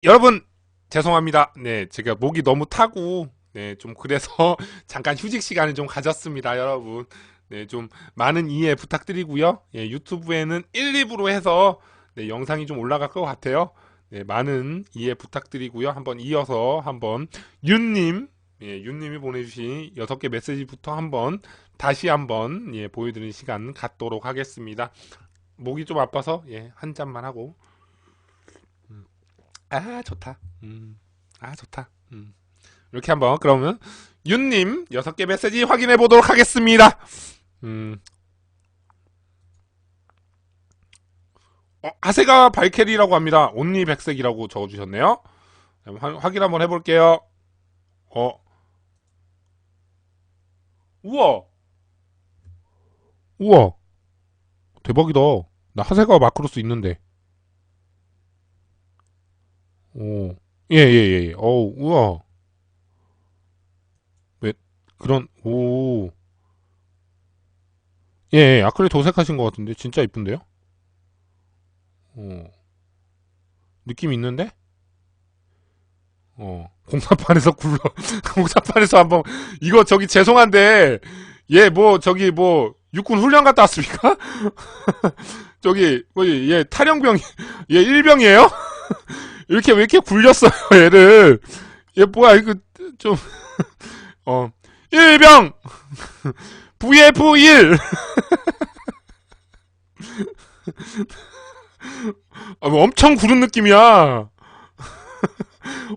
여러분 죄송합니다. 네, 제가 목이 너무 타고 네, 좀 그래서 잠깐 휴식 시간을 좀 가졌습니다, 여러분. 네, 좀 많은 이해 부탁드리고요. 예, 유튜브에는 1, 2부로 해서 네, 영상이 좀 올라갈 것 같아요. 네, 많은 이해 부탁드리고요. 한번 이어서 한번 윤님, 예, 윤님이 보내주신 6개 메시지부터 한번 다시 한번 예, 보여드리는 시간 갖도록 하겠습니다. 목이 좀 아파서 예, 한 잔만 하고 아 좋다. 아 좋다. 이렇게 한번 그러면 윤님 6개 메시지 확인해 보도록 하겠습니다. 음, 하세가 발캐리라고 합니다. 온리 백색이라고 적어주셨네요. 확인 한번 해볼게요. 어, 우와, 우와, 대박이다. 나 하세가 마크로스 있는데. 오, 예, 예, 예. 우와. 왜, 예, 예, 아크릴 도색하신 것 같은데. 진짜 이쁜데요? 어, 느낌 있는데? 공사판에서 굴러, 공사판에서 한번, 이거 저기 죄송한데, 얘 뭐, 저기 뭐, 육군 훈련 갔다 왔습니까? 저기, 뭐, 얘 탈영병, 얘 일병이에요? 이렇게, 왜 이렇게 굴렸어요, 얘를. 얘 뭐야, 이거, 좀, 어, 일병! VF1! 뭐 엄청 구른 느낌이야.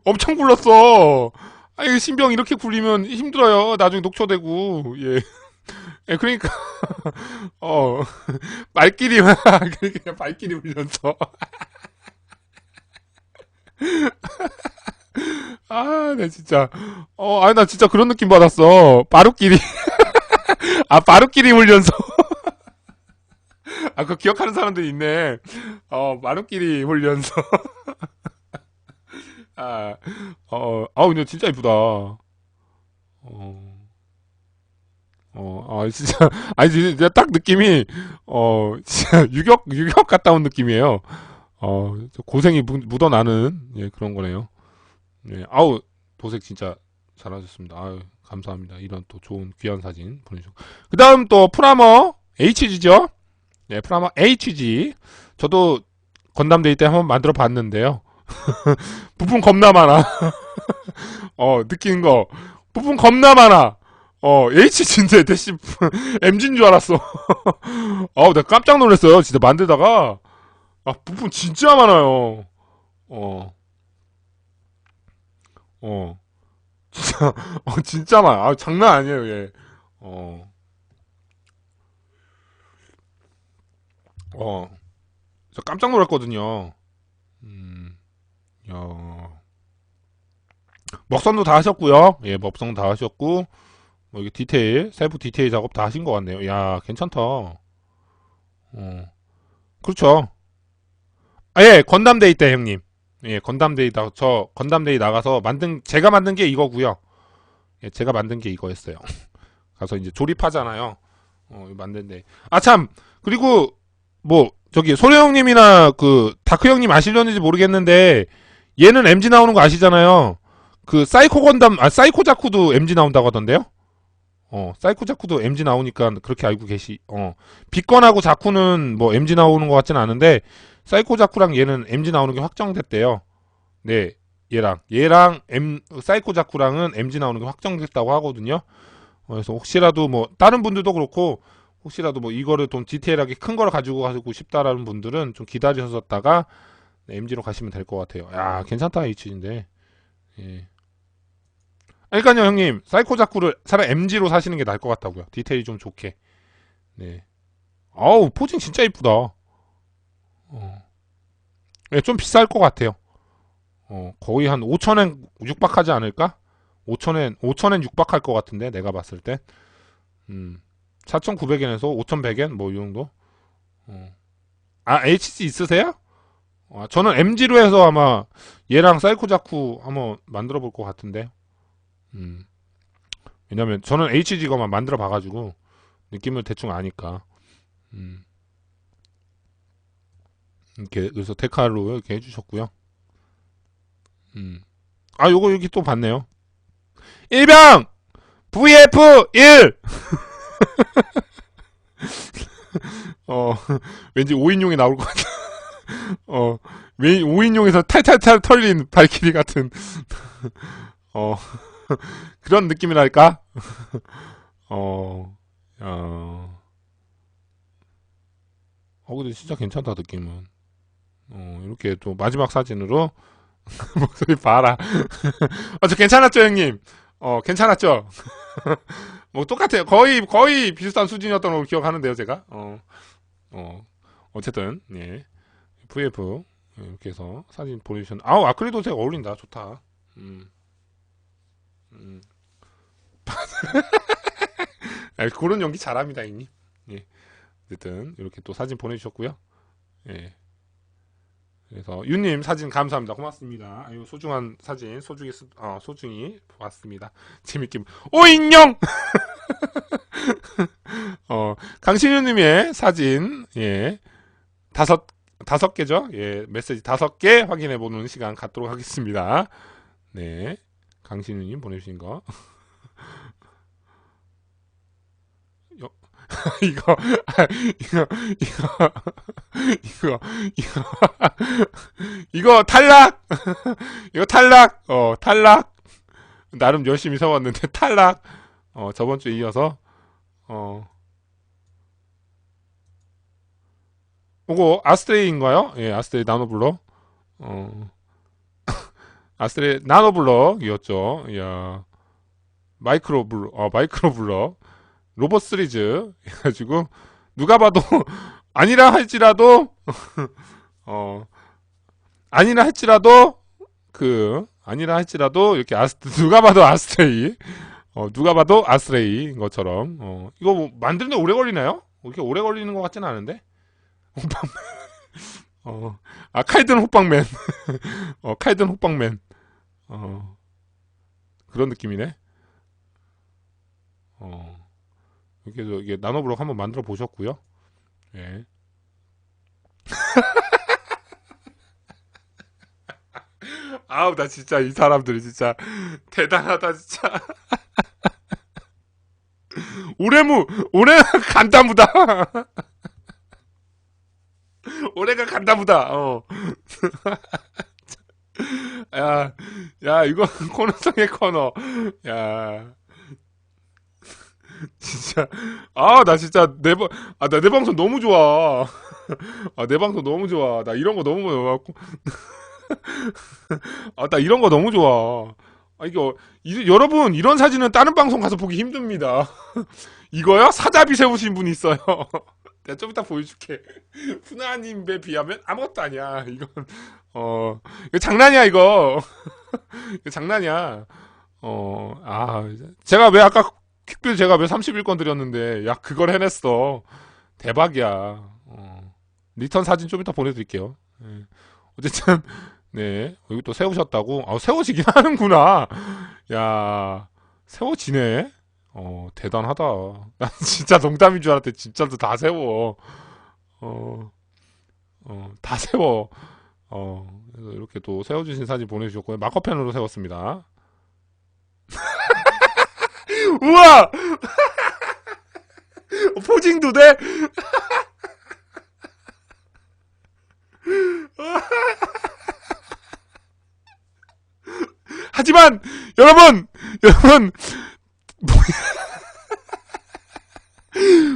엄청 굴렀어. 아, 이 신병 이렇게 굴리면 힘들어요. 나중에 녹초되고, 예. 예, 그러니까, 어, 말끼리만, 그냥 발끼리 훈련소. 아, 나 진짜. 아니, 나 진짜 그런 느낌 받았어. 바루끼리. 아, 바루끼리 훈련소. 아, 그거 기억하는 사람들이 있네. 바루끼리 훈련소. 아, 근데 진짜 이쁘다. 어, 진짜. 아니, 진짜 딱 느낌이, 진짜 유격 갔다 온 느낌이에요. 고생이 묻어나는, 예, 그런 거네요. 예, 도색 진짜 잘하셨습니다. 아유, 감사합니다. 이런 또 좋은 귀한 사진 보내주고. 그 다음 또 프라머 HG죠? 네, 프라머 HG. 저도 건담 데이 때 한번 만들어 봤는데요. 부품 겁나 많아. 느낀 거. 부품 겁나 많아. HG인데 대신 MG인 줄 알았어. 내가 깜짝 놀랐어요. 진짜 만들다가. 부품 진짜 많아요. 어, 어. 진짜, 진짜 많아. 장난 아니에요, 얘. 어, 어. 저 깜짝 놀랐거든요. 음, 야. 먹선도 다 하셨고요. 예, 먹선 다 하셨고, 뭐, 이게 디테일, 셀프 디테일 작업 다 하신 것 같네요. 야, 괜찮다. 그렇죠. 예, 건담데이 때, 형님. 예, 건담데이 나가서 제가 만든 게 이거고요. 예, 제가 만든 게 이거였어요. 가서 이제 조립하잖아요. 만든데. 참! 그리고, 뭐, 저기, 소래 형님이나 다크 형님 아시려는지 모르겠는데, 얘는 MG 나오는 거 아시잖아요. 사이코 건담, 사이코 자쿠도 MG 나온다고 하던데요? 사이코 자쿠도 MG 나오니까 그렇게 알고 빅건하고 자쿠는 뭐 MG 나오는 것 같진 않은데, 사이코 자쿠랑 얘는 MG 나오는 게 확정됐대요. 네, 사이코 자쿠랑은 MG 나오는 게 확정됐다고 하거든요. 그래서 혹시라도 뭐, 다른 분들도 그렇고, 혹시라도 뭐 이거를 좀 디테일하게 큰 걸 가지고 가고 싶다라는 분들은 좀 기다리셨다가 MG로 가시면 될 것 같아요. 야, 괜찮다, H인데. 예. 그러니까요, 형님. 사이코 자쿠를 차라리 MG로 사시는 게 나을 것 같다고요. 디테일이 좀 좋게. 네. 포징 진짜 이쁘다. 예, 좀 비쌀 것 같아요. 거의 한 5천엔 육박하지 않을까? 5천엔 육박할 것 같은데, 내가 봤을 때. 4,900엔에서 5,100엔? 뭐, 이 정도? 어. HG 있으세요? 저는 MG로 해서 아마 얘랑 사이코 자쿠 한번 만들어 볼 것 같은데. 음. 왜냐면 저는 HG가만 만들어 봐가지고 느낌을 대충 아니까. 음. 이렇게 그래서 데칼로 이렇게 해주셨고요. 아, 요거 여기 또 봤네요. 일병! VF1! 왠지 5인용이 나올 것 같아. 5인용에서 탈탈탈 털린 발키리 같은, 어, 그런 느낌이랄까? 어, 근데 진짜 괜찮다, 느낌은. 이렇게 또 마지막 사진으로, 목소리 봐라. 저 괜찮았죠, 형님? 괜찮았죠? 뭐 똑같아요. 거의 비슷한 수준이었던 걸로 기억하는데요, 제가. 어쨌든, 예. VF, 이렇게 해서 사진 보내주셨는데, 아우, 아크릴도색 어울린다. 좋다. 음, 음. 그런 연기 잘합니다, 형님. 예. 어쨌든, 이렇게 또 사진 보내주셨고요. 예. 그래서 윤님 사진 감사합니다. 고맙습니다. 아유, 소중한 사진 소중히 보았습니다. 재밌게 오인영 강신유님의 사진 예 다섯 개죠. 예 메시지 5개 확인해 보는 시간 갖도록 하겠습니다. 네 강신유님 보내주신 거 이거 이거 이거 이거 이거 이거 탈락 이거 탈락 탈락 나름 열심히 세웠는데 탈락 저번 주에 이어서 어 이거 아스트레이인가요? 예 아스트레이 나노블럭 아스트레이 나노블럭이었죠. 이야 마이크로블럭 로봇 시리즈 해가지고 누가 봐도 아니라 할지라도 어 아니라 할지라도 이렇게 누가 봐도 아스트레이 누가 봐도 아스트레이인 것처럼 이거 뭐 만드는데 오래 걸리나요? 이렇게 오래 걸리는 것 같지는 않은데 호빵맨 칼든 호빵맨 칼든 호빵맨 그런 느낌이네. 이게 나노블럭 한번 만들어 보셨고요. 예. 아우 나 진짜 이 사람들이 진짜 대단하다 진짜. 올해가 간다무다. 올해가 간다무다. 야 이거 코너 속의 코너. 야 진짜 나 진짜 나 내 방송 너무 좋아. 내 방송 너무 좋아. 나 이런 거 너무 좋아갖고 나 이런 거 너무 좋아. 여러분 이런 사진은 다른 방송 가서 보기 힘듭니다. 이거요? 사자비 세우신 분이 있어요. 내가 좀 이따 보여줄게. 푸나님에 비하면 아무것도 아니야. 이거 장난이야 이거. 이거 장난이야. 제가 왜 아까 퀵빌 제가 왜 31건 드렸는데 야 그걸 해냈어. 대박이야. 리턴 사진 좀 이따 보내드릴게요. 예. 어쨌든 네 여기 또 세우셨다고. 세워지긴 하는구나. 야 세워지네. 대단하다. 난 진짜 농담인 줄 알았더니 진짜도 다 세워. 다 세워. 그래서 이렇게 또 세워주신 사진 보내주셨고요. 마커펜으로 세웠습니다. 우와! 포징도 돼? 하지만 여러분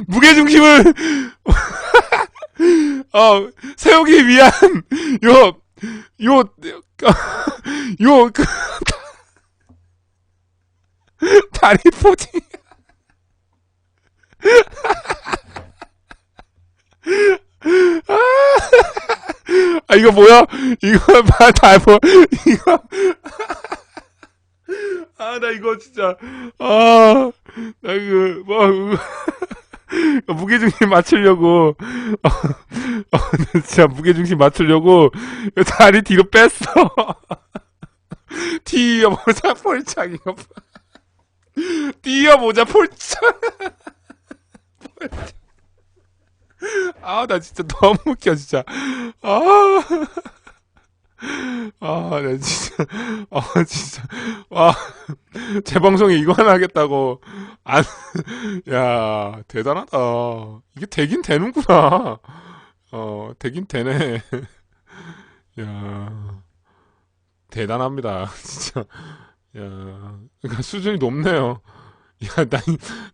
무게중심을 세우기 위한 요 다리 포징 이거 뭐야? 이거 이거 나 이거 진짜 나 이거 무게중심 맞추려고 진짜 무게중심 맞추려고 다리 뒤로 뺐어. 뛰어보자 폴창 이거 뛰어보자 폴창. 나 진짜 너무 웃겨 진짜. 아, 네, 진짜. 진짜. 와, 제 방송에 이거 하나 하겠다고. 안, 야, 대단하다. 이게 되긴 되는구나. 되긴 되네. 야, 대단합니다. 진짜. 야, 그러니까 수준이 높네요. 야,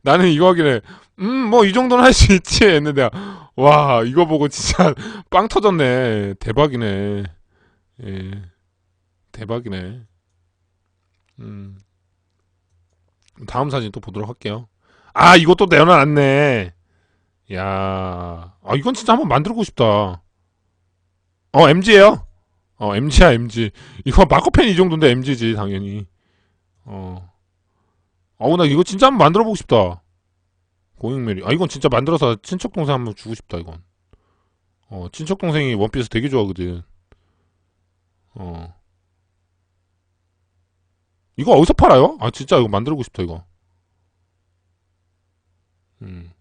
나는 이거 하길래, 뭐, 이 정도는 할 수 있지. 했는데, 와, 이거 보고 진짜 빵 터졌네. 대박이네. 예, 대박이네. 음, 다음 사진 또 보도록 할게요. 아, 이것도 내어놨네. 야, 이건 진짜 한번 만들고 싶다. MG예요. MG야, MG. 이거 마커펜 이 정도인데 MG지, 당연히. 어, 나 이거 진짜 한번 만들어보고 싶다. 고잉메리. 이건 진짜 만들어서 친척 동생 한번 주고 싶다, 이건. 친척 동생이 원피스 되게 좋아하거든. 어, 이거 어디서 팔아요? 진짜 이거 만들고 싶다, 이거. 음,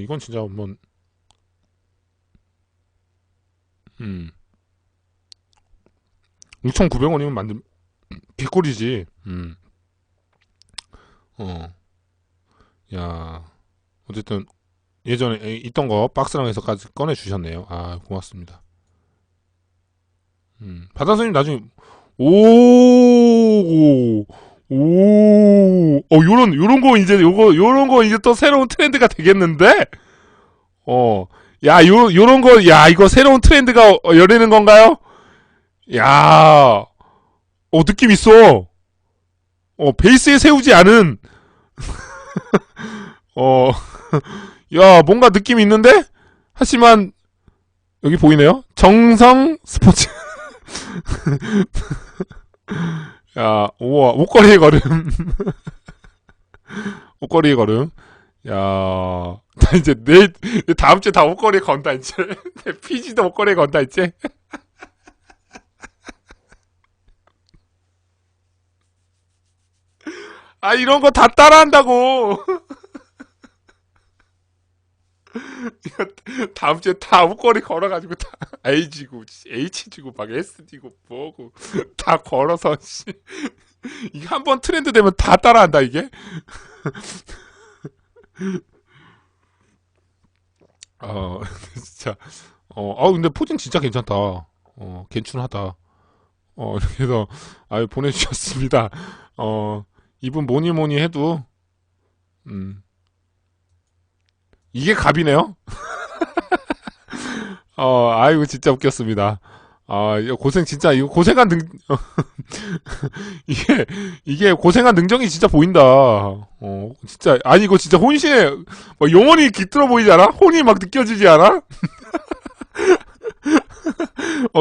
이건 진짜 한번, 6,900원이면 개꿀이지. 어, 야, 어쨌든, 예전에 있던 거 박스랑해서까지 꺼내주셨네요. 고맙습니다. 바다선님 나중에, 오, 요런 거 이제, 요런 거 이제 또 새로운 트렌드가 되겠는데? 요런 거, 이거 새로운 트렌드가 열리는 건가요? 야, 느낌 있어. 베이스에 세우지 않은, 어, 야, 뭔가 느낌이 있는데? 하지만, 여기 보이네요? 정성 스포츠. 야, 우와, 목걸이의 걸음. 목걸이의 걸음. 야, 나 이제 다음 주에 다 목걸이 건다, 이제. 내 피지도 목걸이 건다, 이제. 이런 거 다 따라한다고. 이거 다음 주에 다 목걸이 걸어가지고 다 A지고, H지고, 막 S지고, 뭐고. 다 걸어서, 씨. 이게 한 번 트렌드 되면 다 따라한다, 이게. 어, 진짜. 근데 포징 진짜 괜찮다. 괜춘하다. 그래서, 보내주셨습니다. 이분 뭐니 뭐니 해도, 음, 이게 갑이네요? 아이고, 진짜 웃겼습니다. 이거 고생, 진짜, 이거 고생한 이게 고생한 능정이 진짜 보인다. 진짜, 이거 진짜 혼신에, 영혼이 깃들어 보이지 않아? 혼이 막 느껴지지 않아?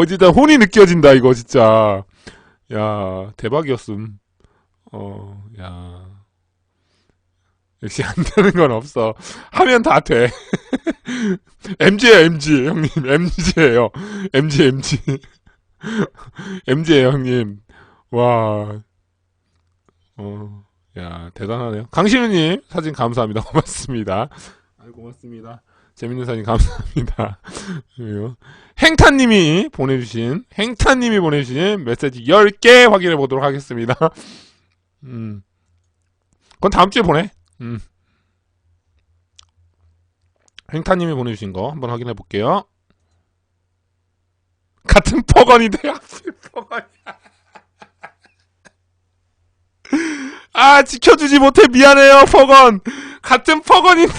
진짜 혼이 느껴진다, 이거, 진짜. 야, 대박이었음. 야. 역시 안 되는 건 없어. 하면 다 돼. MG예요, MG. 형님, MG예요. MG, MG. MG예요, 형님. 와, 야, 대단하네요. 강신우님, 사진 감사합니다. 고맙습니다. 고맙습니다. 재밌는 사진 감사합니다. 그리고 행타님이 보내주신 메시지 10개 확인해 보도록 하겠습니다. 음, 그건 다음 주에 보내. 행타님이 보내주신 거 한번 확인해 볼게요. 같은 퍼건인데, 하필 퍼건. 지켜주지 못해 미안해요, 퍼건. 같은 퍼건인데.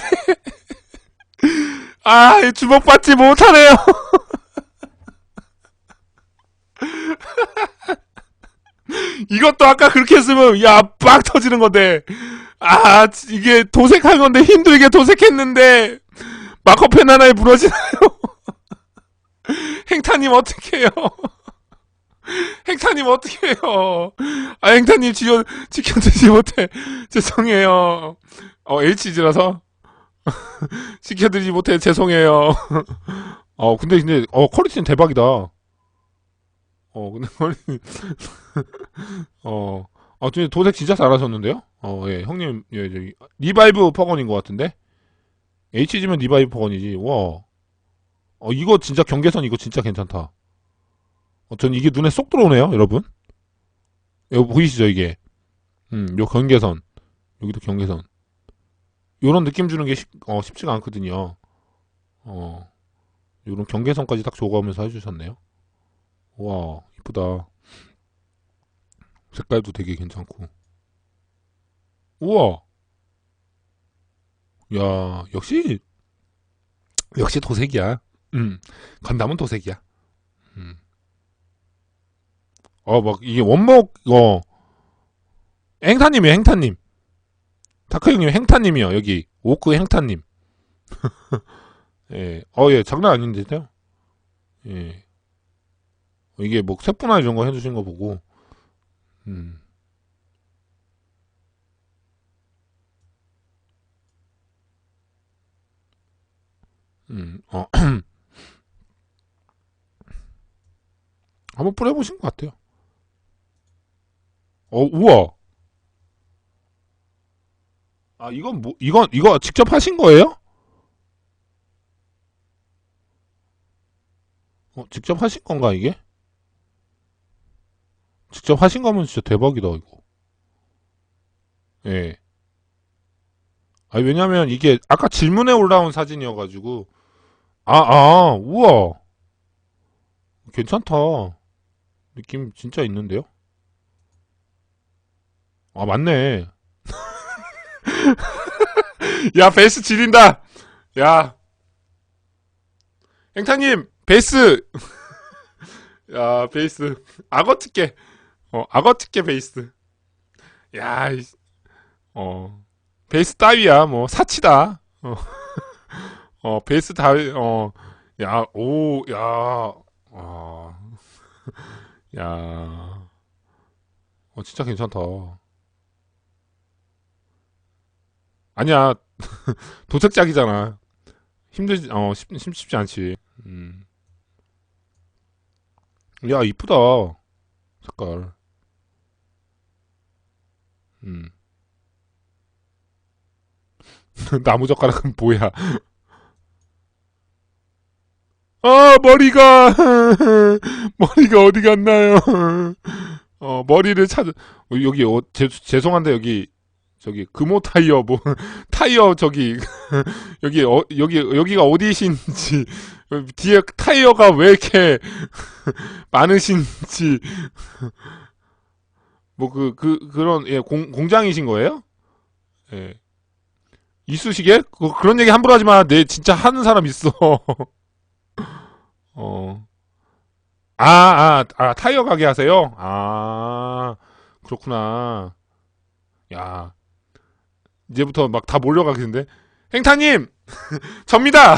주목받지 못하네요. 이것도 아까 그렇게 했으면, 빡 터지는 건데. 이게 도색한 건데, 힘들게 도색했는데, 마커펜 하나에 부러지나요? 행타님 어떡해요? 행타님 어떡해요? 행타님 지켜주지 못해. 죄송해요. HG라서 지켜드리지 못해 죄송해요. 근데 퀄리티는 대박이다. 근데 근데 도색 진짜 잘하셨는데요? 예, 형님, 예, 리바이브 퍼건인 것 같은데? HG면 리바이브 퍼건이지, 와. 이거 진짜 경계선 이거 진짜 괜찮다. 전 이게 눈에 쏙 들어오네요, 여러분. 이거 보이시죠, 이게? 요 경계선. 여기도 경계선. 요런 느낌 주는 게 쉽지가 않거든요. 요런 경계선까지 딱 줘가면서 해주셨네요. 와, 이쁘다. 색깔도 되게 괜찮고. 우와! 야, 역시 도색이야. 건담은 도색이야. 음. 막, 이게 원목, 행타님이에요, 행타님. 타크 형님 행타님이요, 여기. 오크 행타님. 예. 예, 장난 아닌데요? 예. 이게 뭐, 세분화 이런 거 해주신 거 보고, 음, 어, 한번 뿌려보신 것 같아요. 우와. 이건 뭐, 이거 직접 하신 거예요? 직접 하신 건가, 이게? 직접 하신 거면 진짜 대박이다, 이거. 예. 왜냐면 이게 아까 질문에 올라온 사진이어가지고, 우와. 괜찮다. 느낌 진짜 있는데요? 맞네. 야, 베이스 지린다! 야, 행타님, 베이스! 야, 베이스. 악어 특게. 악어 특게 베이스. 야, 어, 베이스 따위야, 뭐, 사치다. 베이스 따위, 야, 야, 진짜 괜찮다. 아니야, 도색작이잖아. 힘들지, 쉽지 않지. 음. 야, 이쁘다. 색깔. 음. 나무젓가락은 뭐야? 머리가, 머리가 어디 갔나요? 머리를 여기, 죄송한데, 저기, 금호 타이어, 뭐, 타이어, 저기, 여기가 어디신지, 뒤에 타이어가 왜 이렇게 많으신지, 뭐, 그런, 예, 공장이신 거예요? 예. 이쑤시개? 그런 얘기 함부로 하지 마. 내 진짜 하는 사람 있어. 어. 타이어 가게 하세요? 그렇구나. 야, 이제부터 막 다 몰려가겠는데? 행타님! 접니다!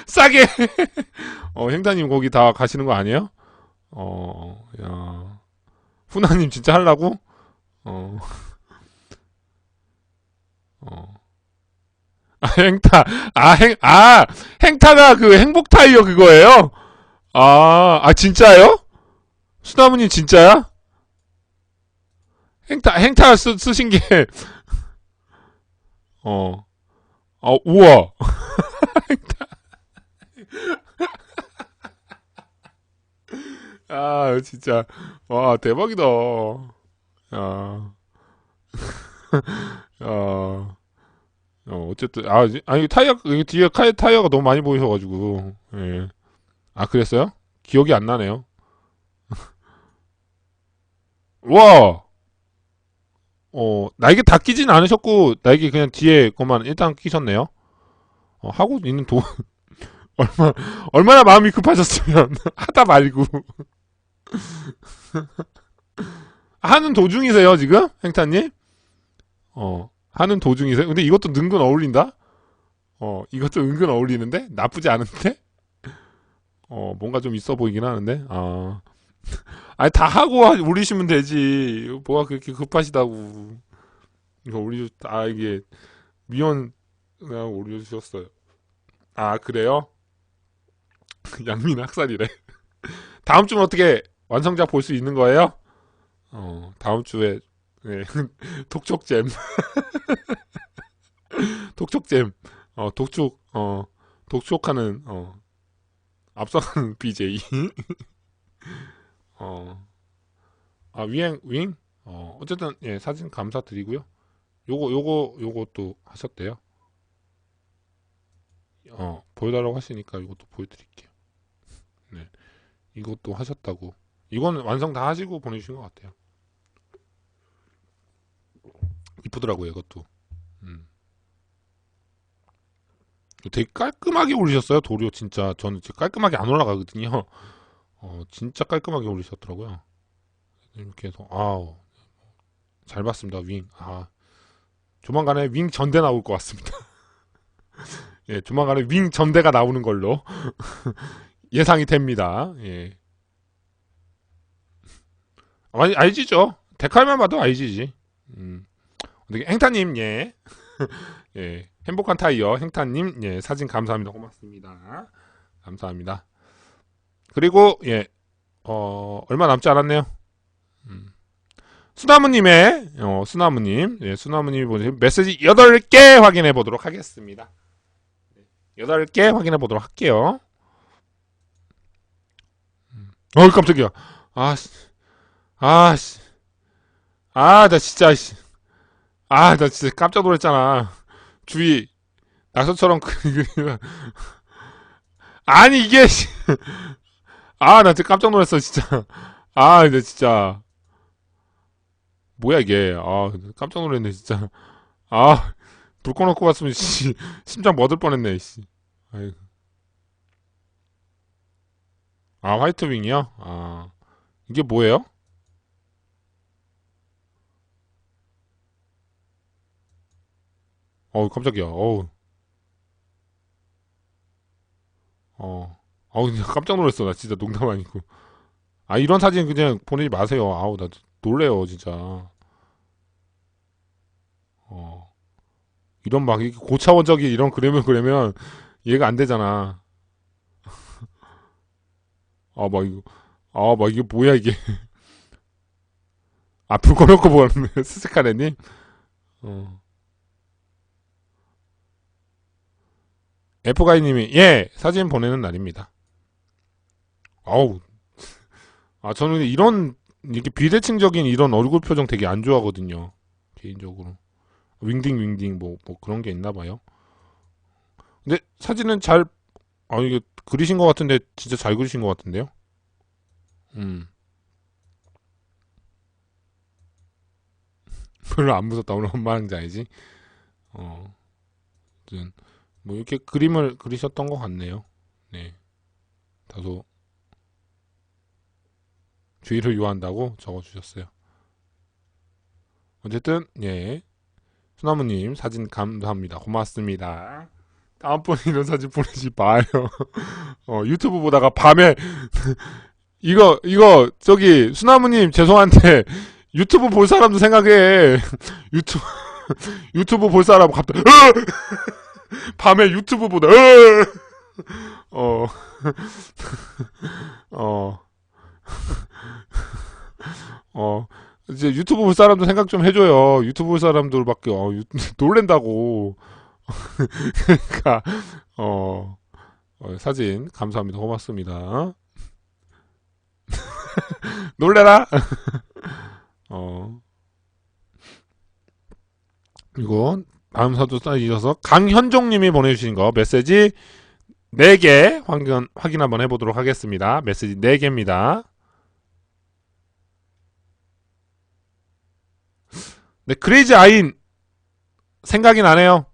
싸게! 행타님 거기 다 가시는 거 아니에요? 야. 후나님 진짜 하려고? 어, 어. 행타. 행타가 그 행복 타이어 그거예요? 진짜요? 수나무님 진짜야? 행타 쓰신 게, 어, 우와. 진짜. 와, 대박이다. 야, 야, 어쨌든, 아니, 여기 뒤에 타이어가 너무 많이 보이셔가지고, 예. 그랬어요? 기억이 안 나네요. 와! 날개 다 끼진 않으셨고, 날개 그냥 뒤에 것만 일단 끼셨네요. 하고 있는 얼마, 얼마나 마음이 급하셨으면, 하다 말고. 하는 도중이세요, 지금? 행타님? 하는 도중이세요? 근데 이것도 은근 어울린다? 이것도 은근 어울리는데? 나쁘지 않은데? 뭔가 좀 있어 보이긴 하는데? 아니, 다 하고 올리시면 되지. 뭐가 그렇게 급하시다고. 이거 이게, 미연, 그냥 올려주셨어요. 그래요? 양민 학살이래. 다음 주면 어떻게 완성작 볼 수 있는 거예요? 다음 주에, 네. 독촉잼. 독촉잼. 독촉하는, 앞서는 BJ. 어, 아, 윙? 어쨌든, 예, 사진 감사드리고요. 요것도 하셨대요. 보여달라고 하시니까 이것도 보여드릴게요. 네. 이것도 하셨다고. 이거는 완성 다 하시고 보내주신 것 같아요. 이쁘더라고요, 이것도. 음. 되게 깔끔하게 올리셨어요, 도료. 진짜. 저는 진짜 깔끔하게 안 올라가거든요. 진짜 깔끔하게 올리셨더라고요. 이렇게 해서, 아우, 잘 봤습니다, 윙. 조만간에 윙 전대 나올 것 같습니다. 예, 조만간에 윙 전대가 나오는 걸로 예상이 됩니다. 예. 알지죠? 데칼만 봐도 알지지. 행타님, 예. 예. 행복한 타이어, 행타님, 예. 사진 감사합니다. 고맙습니다. 감사합니다. 그리고, 예. 얼마 남지 않았네요. 수나무님의, 수나무님, 예. 수나무님이 보내신 메시지 8개 확인해 보도록 하겠습니다. 8개 확인해 보도록 할게요. 깜짝이야. 아씨. 아씨. 나 진짜, 씨. 나 진짜 깜짝 놀랐잖아. 주위, 낙서처럼 아니, 이게, 나 진짜 깜짝 놀랐어, 진짜. 근데 진짜. 뭐야, 이게. 깜짝 놀랐네, 진짜. 불 꺼놓고 봤으면, 씨, 심장 멎을 뻔했네, 씨. 아이고. 화이트윙이요? 이게 뭐예요? 깜짝이야. 그냥 깜짝 놀랐어. 나 진짜 농담 아니고. 이런 사진 그냥 보내지 마세요. 나 놀래요, 진짜. 이런 막, 이렇게 고차원적인 이런 그러면 이해가 안 되잖아. 막 이거, 막 이게 뭐야, 이게. 불 꺼놓고 보는 스스카레님? 어. F가이님이, 예, 사진 보내는 날입니다. 아우, 저는 근데 이렇게 비대칭적인 이런 얼굴 표정 되게 안 좋아하거든요. 개인적으로. 윙딩, 뭐 그런 게 있나 봐요. 근데 사진은 이게 그리신 것 같은데, 진짜 잘 그리신 것 같은데요? 별로 안 무섭다. 오늘 엄마 하는지 알지? 아무튼, 뭐 이렇게 그림을 그리셨던 것 같네요. 네. 다소 주의를 요한다고 적어주셨어요. 어쨌든, 예. 수나무님 사진 감사합니다. 고맙습니다. 다음번에 이런 사진 보내지 마요. 유튜브 보다가 밤에, 저기, 수나무님 죄송한데, 유튜브 볼 사람도 생각해. 유튜브, 유튜브 볼 사람 갑자기, 밤에 유튜브 보다, 어, 어, 어, 이제 유튜브 볼 사람도 생각 좀 해줘요. 유튜브 볼 사람들밖에, 놀랜다고. 그러니까, 사진, 감사합니다. 고맙습니다. 놀래라! 그리고, 다음 사도 써주셔서, 강현종님이 보내주신 거, 메시지 4개 확인 한번 해보도록 하겠습니다. 메시지 4개입니다. 네, 크레이지 아인, 생각이 나네요.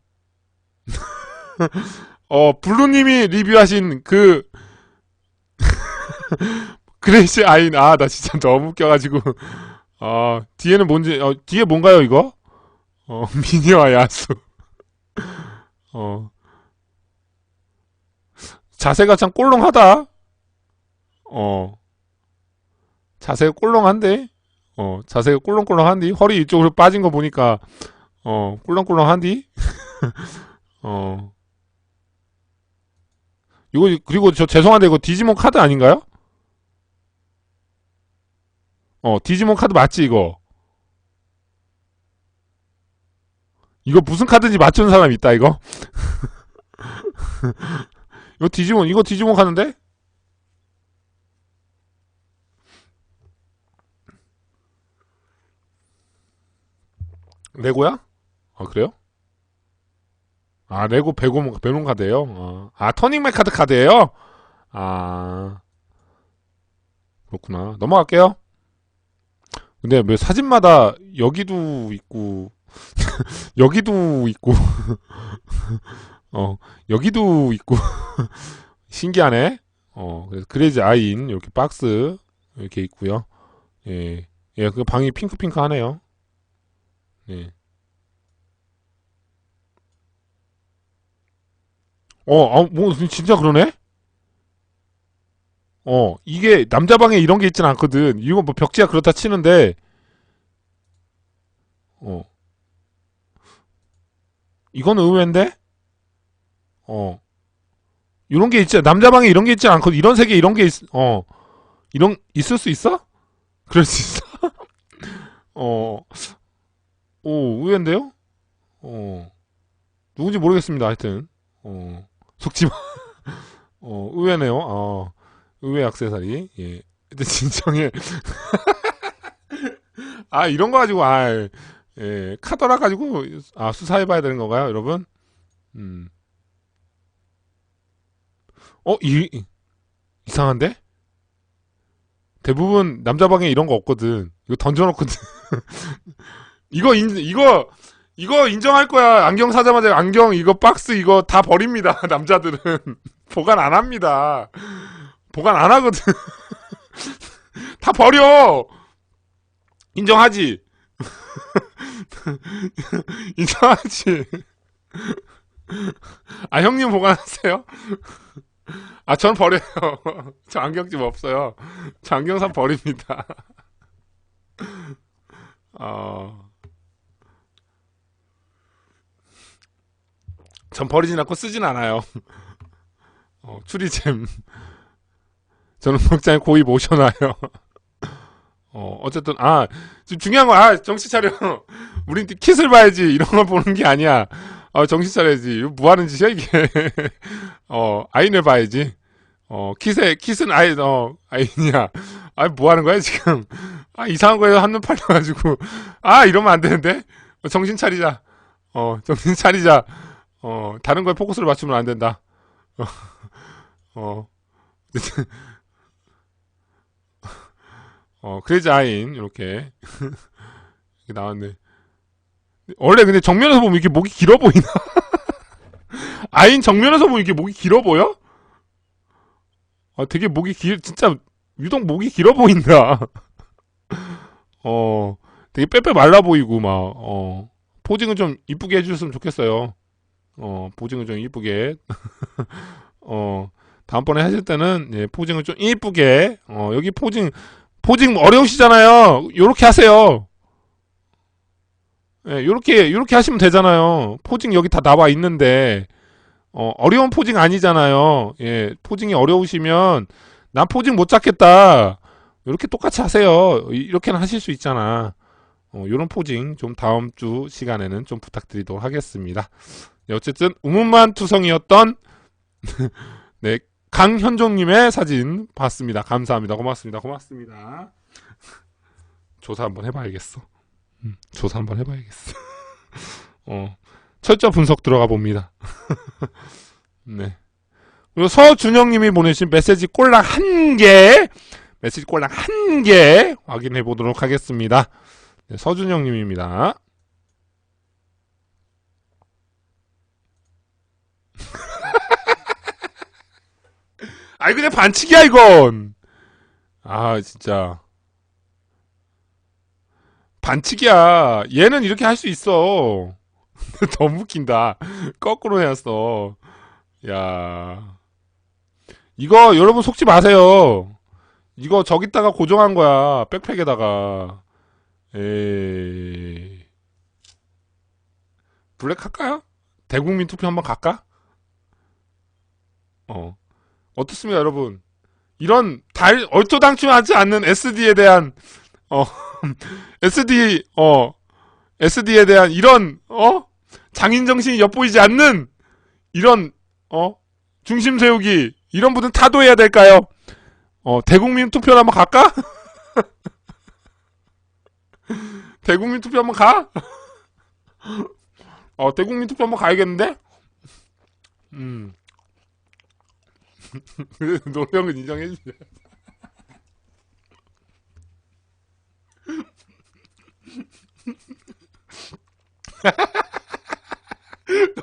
블루님이 리뷰하신 크레이지 아인, 나 진짜 너무 웃겨가지고. 뒤에는 뭔지, 뒤에 뭔가요, 이거? 미니와 야수. 어, 자세가 참 꼴렁하다. 어, 자세가 꼴렁한데? 자세가 꼴렁꼴렁한디? 허리 이쪽으로 빠진 거 보니까, 꿀렁꿀렁한디? 어. 그리고 저 죄송한데 이거 디지몬 카드 아닌가요? 디지몬 카드 맞지, 이거? 이거 무슨 카드인지 맞추는 사람 있다, 이거? 이거 디지몬 카드인데? 레고야? 아, 그래요? 아, 레고 베론 카드예요? 터닝맥 카드예요? 아, 그렇구나. 넘어갈게요. 근데 왜 사진마다 여기도 있고, 여기도 있고, 어, 여기도 있고, 신기하네? 그래서 크레이지 아인, 이렇게 박스, 이렇게 있고요. 예, 예, 그 방이 핑크핑크 하네요. 예. 뭐, 진짜 그러네? 이게 남자 방에 이런 게 있진 않거든. 이거 뭐 벽지가 그렇다 치는데, 어, 이건 의외인데? 어, 이런 게 있지, 남자 방에 이런 게 있진 않거든. 이런 색에 이런 게 있을 수 있어? 그럴 수 있어? 어, 의외인데요? 어, 누군지 모르겠습니다. 하여튼, 속지 마. 의외네요. 의외 액세서리. 예. 근데 진정해. 이런 거 가지고, 예, 카더라 가지고, 수사해봐야 되는 건가요, 여러분? 음. 이상한데? 대부분 남자 방에 이런 거 없거든. 이거 던져놓거든. 이거 인정할 거야. 안경 사자마자 안경, 이거 박스, 이거 다 버립니다. 남자들은. 보관 안 합니다. 보관 안 하거든. 다 버려! 인정하지? 인정하지? 형님 보관하세요? 전 버려요. 저 안경집 없어요. 저 안경산 버립니다. 어, 전 버리진 않고 쓰진 않아요. 추리잼. 저는 목장에 고이 모셔놔요. 어쨌든, 지금 중요한 거, 정신 차려. 우린 킷을 봐야지. 이런 걸 보는 게 아니야. 정신 차려야지. 이거 뭐 하는 짓이야, 이게. 아인을 봐야지. 킷은 아인이야. 뭐 하는 거야, 지금. 이상한 거에 한눈 팔려가지고. 이러면 안 되는데? 정신 차리자. 정신 차리자. 다른 거에 포커스를 맞추면 안 된다. 어, 크레이지 아인, 이렇게. 이렇게 나왔네. 원래 근데 정면에서 보면 이렇게 목이 길어 보이나? 아인 정면에서 보면 이렇게 목이 길어 보여? 되게 진짜, 유독 목이 길어 보인다. 되게 빼빼 말라 보이고, 막, 포징은 좀 이쁘게 해주셨으면 좋겠어요. 포징을 좀 이쁘게. 다음번에 하실 때는, 예, 포징을 좀 이쁘게, 여기 포징 어려우시잖아요. 요렇게 하세요. 예, 요렇게 하시면 되잖아요. 포징 여기 다 나와 있는데, 어려운 포징 아니잖아요. 예, 포징이 어려우시면, 난 포징 못 잡겠다. 이렇게 똑같이 하세요. 이렇게는 하실 수 있잖아. 요런 포징 좀 다음 주 시간에는 좀 부탁드리도록 하겠습니다. 네, 어쨌든, 우문만 투성이었던, 네, 강현종님의 사진 봤습니다. 감사합니다. 고맙습니다. 고맙습니다. 조사 한번 해봐야겠어. 조사 한번 해봐야겠어. 철저 분석 들어가 봅니다. 네. 그리고 서준영님이 보내신 메시지 꼴랑 한 개 확인해 보도록 하겠습니다. 네, 서준영님입니다. 그냥 반칙이야 이건. 진짜 반칙이야. 얘는 이렇게 할 수 있어. 너무 웃긴다. 거꾸로 해놨어. 야, 이거 여러분 속지 마세요. 이거 저기다가 고정한 거야. 백팩에다가. 에이. 블랙 할까요? 대국민 투표 한번 갈까? 어떻습니까, 여러분? 이런 얼토당초하지 않는 SD에 대한 어 SD에 대한 이런 장인 정신이 엿보이지 않는 이런 중심 세우기 이런 분은 타도해야 될까요? 대국민 투표를 한번 갈까? 대국민 투표 한번 가? 대국민 투표 한번 가야겠는데? 노력은 인정해주세요.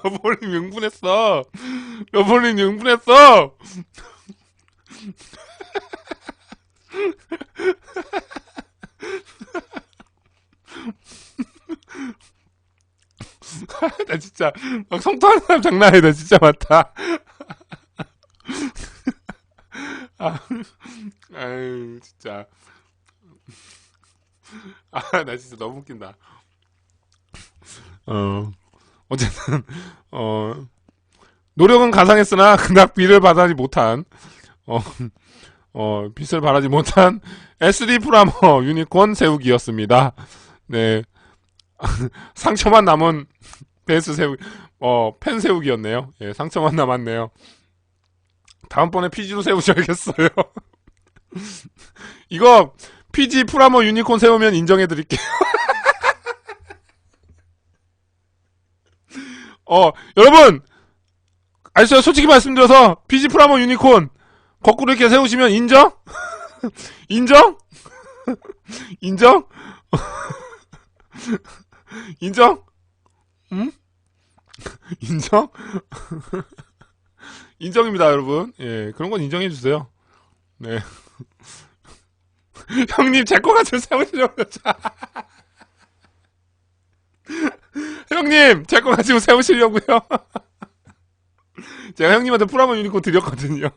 여보님 응분했어. 여보님 응분했어. 나 진짜 막 성토하는 사람 장난 아니다. 진짜 많다. 아, 아유 진짜. 나 진짜 너무 웃긴다. 어쨌든 어 노력은 가상했으나 그닥 비를 받지 못한 어, 빛을 발하지 못한 SD 프라모 유니콘 세우기였습니다. 네. 상처만 남은 베이스 세우, 펜 세우기였네요. 예, 상처만 남았네요. 다음번에 PG로 세우셔야겠어요. 이거, PG 프라모 유니콘 세우면 인정해드릴게요. 여러분! 아시죠? 솔직히 말씀드려서, PG 프라모 유니콘, 거꾸로 이렇게 세우시면 인정? 인정? 인정? 인정? 응? 인정? 인정입니다, 여러분. 예, 그런 건 인정해주세요. 네. 형님, 제 거 가지고 세우시려고요. 형님, 제 거 가지고 세우시려고요. 제가 형님한테 프라모 유니콘 드렸거든요.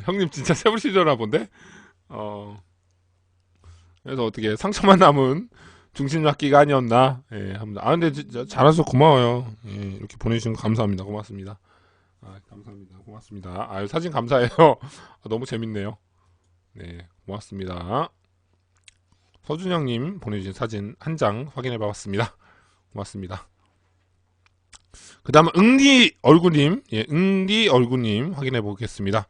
형님 진짜 세우시려나 본데? 그래서 어떻게 상처만 남은 중심잡기가 아니었나? 예, 합니다. 근데 진짜 잘해서 고마워요. 예, 이렇게 보내주신 거 감사합니다. 고맙습니다. 감사합니다. 고맙습니다. 사진 감사해요. 너무 재밌네요. 네, 고맙습니다. 서준영님 보내주신 사진 한 장 확인해 봐봤습니다. 고맙습니다. 그 다음은 응디 얼굴님, 예, 응디 얼굴님 확인해 보겠습니다.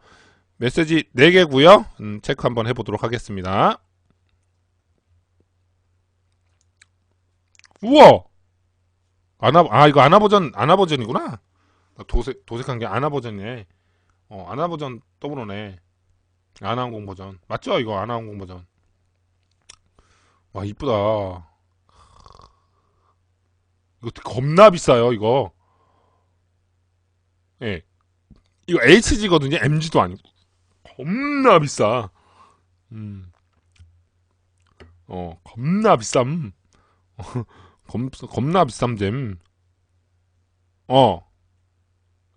메시지 4개고요. 체크 한번 해보도록 하겠습니다. 우와! 이거 아나 버전이구나. 도색한 게 아나 버전이네. 아나 버전 떠보러네. 아나항공 버전. 맞죠? 이거 아나항공 버전. 와, 이쁘다. 이거 겁나 비싸요, 이거. 예. 이거 HG거든요. MG도 아니고. 겁나 비싸. 음. 겁나 비쌈. 겁나 비쌈잼.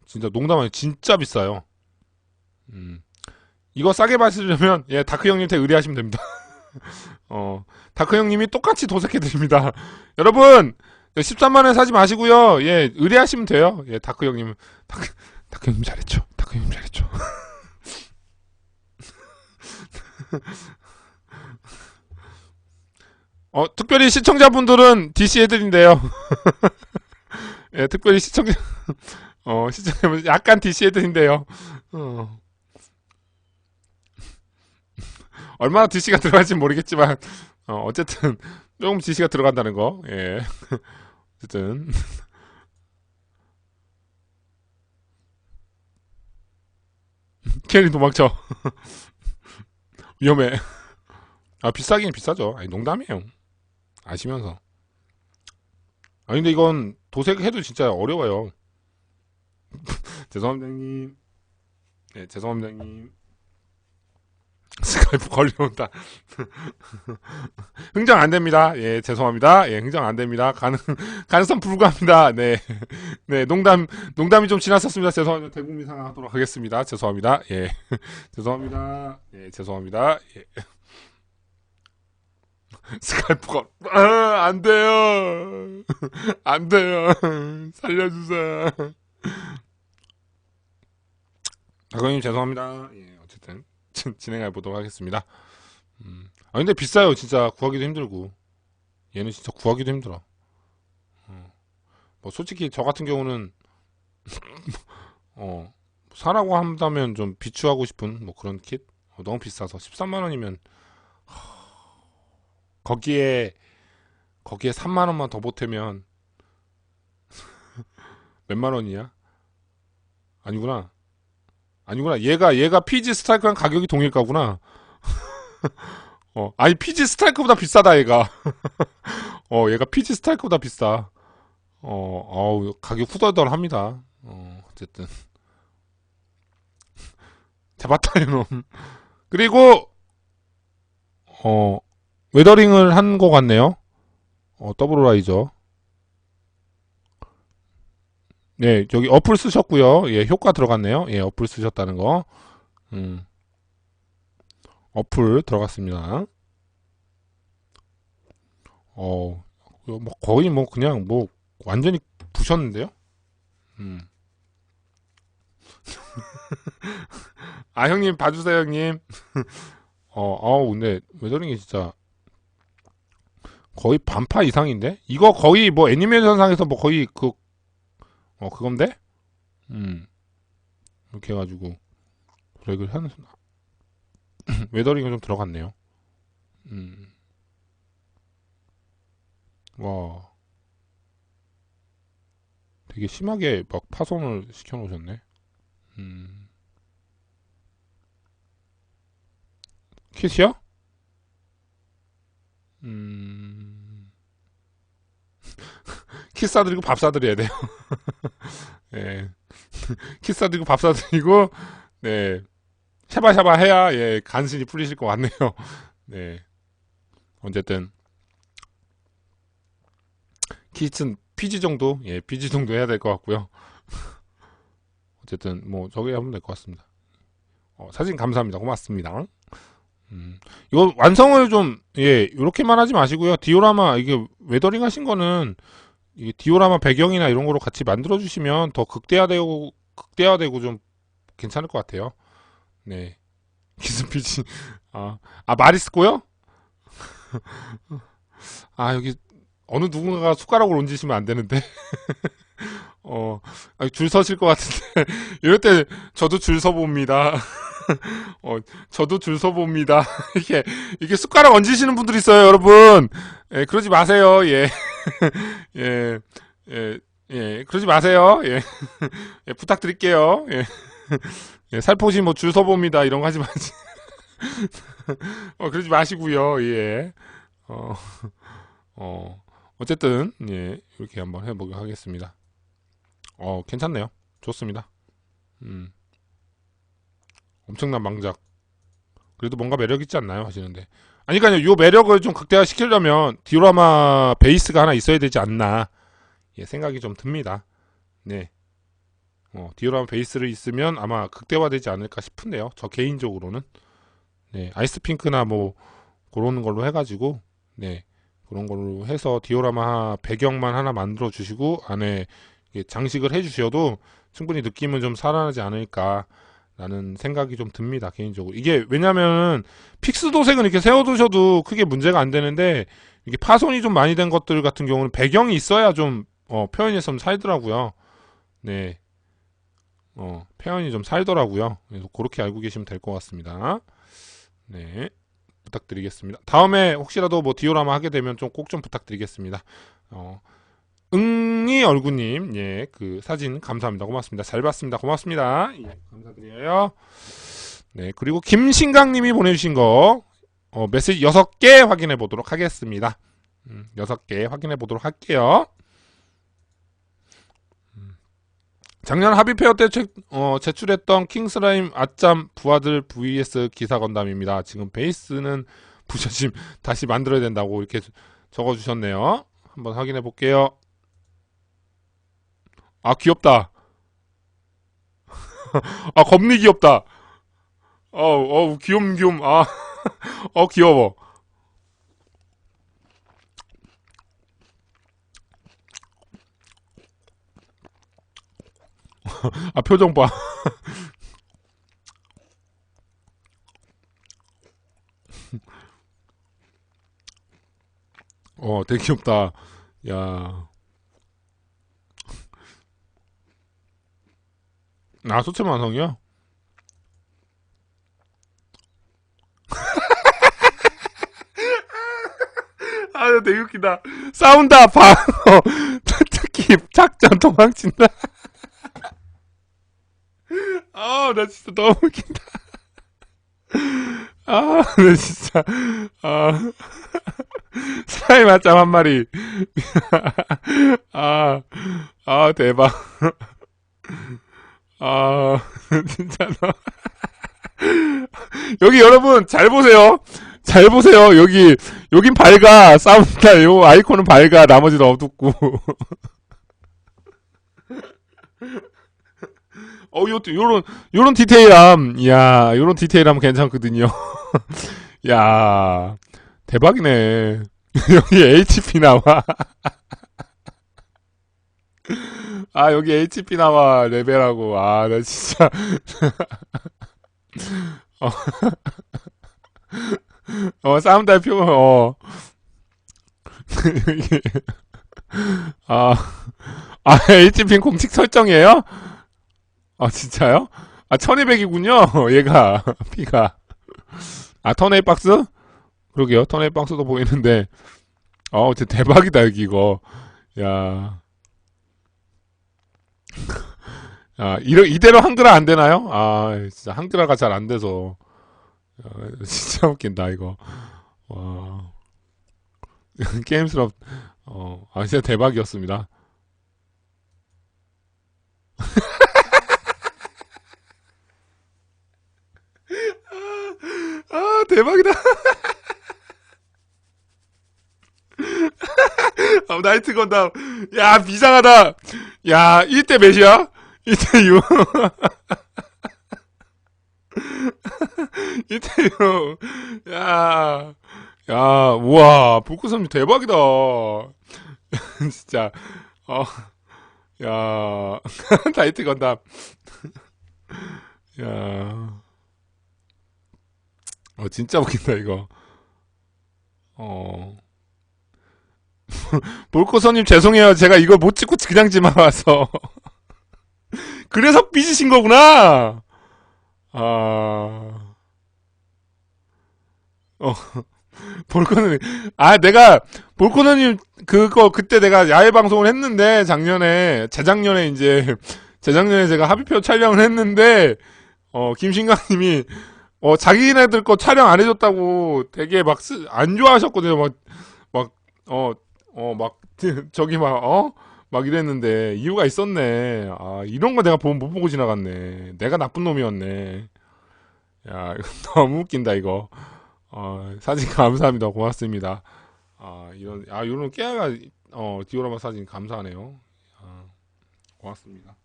진짜 농담 아니고 진짜 비싸요. 이거 싸게 받으려면, 예, 다크 형님한테 의뢰하시면 됩니다. 다크 형님이 똑같이 도색해드립니다. 여러분, 13만원 사지 마시고요. 예, 의뢰하시면 돼요. 예, 다크 형님. 다크 형님 잘했죠. 다크 형님 잘했죠. 특별히 시청자분들은 DC 해드린대요. 예, 특별히 시청자분 약간 DC 해드린대요. 얼마나 DC가 들어갈지 모르겠지만, 어쨌든, 조금 DC가 들어간다는 거, 예. 어쨌든. 캐리 도망쳐. 위험해. 비싸긴 비싸죠. 농담이에요. 아시면서. 근데 이건 도색해도 진짜 어려워요. 죄송합니다, 형님. 네, 죄송합니다, 형님. 스카이프 걸려온다. 흥정 안 됩니다. 예, 죄송합니다. 예, 흥정 안 됩니다. 가능성 불구합니다. 네. 네, 농담이 좀 지났었습니다. 죄송합니다. 대국민 상황하도록 하겠습니다. 죄송합니다. 예. 죄송합니다. 예, 죄송합니다. 예. 스카이프가, 안 돼요. 안 돼요. 살려주세요. 작가님 죄송합니다. 예, 어쨌든. 진행해 보도록 하겠습니다. 근데 비싸요. 진짜 구하기도 힘들고. 얘는 진짜 구하기도 힘들어. 뭐 솔직히 저 같은 경우는 사라고 한다면 좀 비추하고 싶은 뭐 그런 킷. 너무 비싸서 13만원이면 거기에 3만원만 더 보태면 몇만 원이야? 아니구나. 아니구나. 얘가 PG 스트라이크랑 가격이 동일가구나. 아니 PG 스트라이크보다 비싸다 얘가. 얘가 PG 스트라이크보다 비싸. 가격 후덜덜합니다. 어쨌든 잡았다 이놈. 그리고 웨더링을 한 것 같네요. 더블 라이저. 네, 저기 어플 쓰셨고요. 예, 효과 들어갔네요. 예, 어플 쓰셨다는 거. 어플 들어갔습니다. 뭐 거의 뭐 그냥 뭐 완전히 부셨는데요. 음. 아 형님 봐주세요 형님. 근데 웨더링이 진짜 거의 반파 이상인데? 이거 거의 뭐 애니메이션상에서 뭐 거의 그건데? 이렇게 해가지고 브레이크를 하는 웨더링이 좀 들어갔네요. 와, 되게 심하게 막 파손을 시켜놓으셨네. 킷이요? 킷 사드리고 밥 사드려야 돼요. 예. 킷 사드리고 밥 사드리고, 네. 샤바샤바 해야, 예, 간신히 풀리실 것 같네요. 네. 어쨌든, 킷은 PG 정도, 예, PG 정도 해야 될 것 같고요. 어쨌든, 뭐, 저기 하면 될 것 같습니다. 사진 감사합니다. 고맙습니다. 이거 완성을 좀, 예, 요렇게만 하지 마시고요. 디오라마, 이게 웨더링 하신 거는, 이게 디오라마 배경이나 이런 거로 같이 만들어 주시면 더 극대화되고 좀 괜찮을 것 같아요. 네. 기습피지. 마리스코요? 여기 어느 누군가가 숟가락을 얹으시면 안 되는데. 줄 서실 것 같은데. 이럴 때 저도 줄 서봅니다. 저도 줄 서봅니다. 이게 숟가락 얹으시는 분들 있어요, 여러분. 예, 그러지 마세요. 예. 예. 예. 예, 그러지 마세요. 예. 예, 부탁드릴게요. 예. 예, 살포시 뭐 줄 서봅니다. 이런 거 하지 마시. 그러지 마시고요. 예. 어, 어쨌든 예, 이렇게 한번 해보도록 하겠습니다. 괜찮네요. 좋습니다. 음, 엄청난 망작. 그래도 뭔가 매력 있지 않나요? 하시는데. 아니까요. 요 매력을 좀 극대화 시키려면 디오라마 베이스가 하나 있어야 되지 않나. 예, 생각이 좀 듭니다. 네. 디오라마 베이스를 있으면 아마 극대화되지 않을까 싶은데요. 저 개인적으로는. 네, 아이스핑크나 뭐 그런 걸로 해가지고 네 그런 걸로 해서 디오라마 배경만 하나 만들어 주시고 안에 장식을 해주셔도 충분히 느낌은 좀 살아나지 않을까라는 생각이 좀 듭니다 개인적으로. 이게 왜냐면은 픽스 도색은 이렇게 세워두셔도 크게 문제가 안 되는데 이게 파손이 좀 많이 된 것들 같은 경우는 배경이 있어야 좀 표현이 좀 살더라고요. 네, 표현이 좀 살더라고요. 그래서 그렇게 알고 계시면 될 것 같습니다. 네. 부탁드리겠습니다. 다음에 혹시라도 뭐 디오라마 하게 되면 좀 꼭 좀 부탁드리겠습니다. 응이 얼굴님, 예, 그 사진 감사합니다. 고맙습니다. 잘 봤습니다. 고맙습니다. 예, 감사드려요. 네, 그리고 김신강님이 보내주신 거, 메시지 6개 확인해 보도록 하겠습니다. 6개 확인해 보도록 할게요. 작년 합의페어 때 제출했던 킹스라임 아짬 부하들 vs 기사 건담입니다. 지금 베이스는 부셔짐 다시 만들어야 된다고 이렇게 적어주셨네요. 한번 확인해 볼게요. 귀엽다. 겁니 귀엽다. 귀염. 귀여워. 표정 봐. 되게 귀엽다. 야. 소체 완성이요? 웃긴다. 싸운다, 방어. 특히 작전 도망친다. 나 진짜 너무 웃긴다. 나 진짜. 아, 스라임 맞짱 한 마리. 아, 대박. 아, 진짜 여기 여러분, 잘 보세요. 잘 보세요. 여긴 밝아. 싸운다. 요 아이콘은 밝아. 나머지는 어둡고. 요런 디테일함. 이야, 요런 디테일함 괜찮거든요. 야, 대박이네. 여기 HP 나와. 여기 HP 나와. 레벨하고. 나 진짜. 어, 싸움달 표, 아, HP 공식 설정이에요? 진짜요? 1200이군요. 얘가, 피가. 턴에이 박스? 그러게요. 턴에이 박스도 보이는데. 진짜 대박이다, 여기 이거. 야. 이대로 한글화 안 되나요? 진짜 한글화가 잘 안 돼서. 진짜 웃긴다, 이거. 와. 게임스럽, 진짜 대박이었습니다. 대박이다. 나이트 건담. 야, 비상하다. 야, 1대 몇이야? 1대 6. 1대 6. 야, 우와, 불꽃섬유 대박이다. 진짜, 야, 나이트 건담. 야, 진짜 웃긴다, 이거. 볼코서님 죄송해요. 제가 이걸 못 찍고 그냥 지나와서. 그래서 삐지신 거구나. 아, 어, 볼코너님. 내가, 볼코너님, 그때 내가 야외 방송을 했는데, 재작년에 재작년에 제가 합의표 촬영을 했는데, 김신강님이, 자기네들 거 촬영 안 해줬다고 되게 안 좋아하셨거든요. 막, 막, 저기 막 이랬는데, 이유가 있었네. 이런 거 내가 못 보고 지나갔네. 내가 나쁜 놈이었네. 야, 이거 너무 웃긴다, 이거. 사진 감사합니다. 고맙습니다. 요런 깨알 디오라마 사진 감사하네요. 고맙습니다.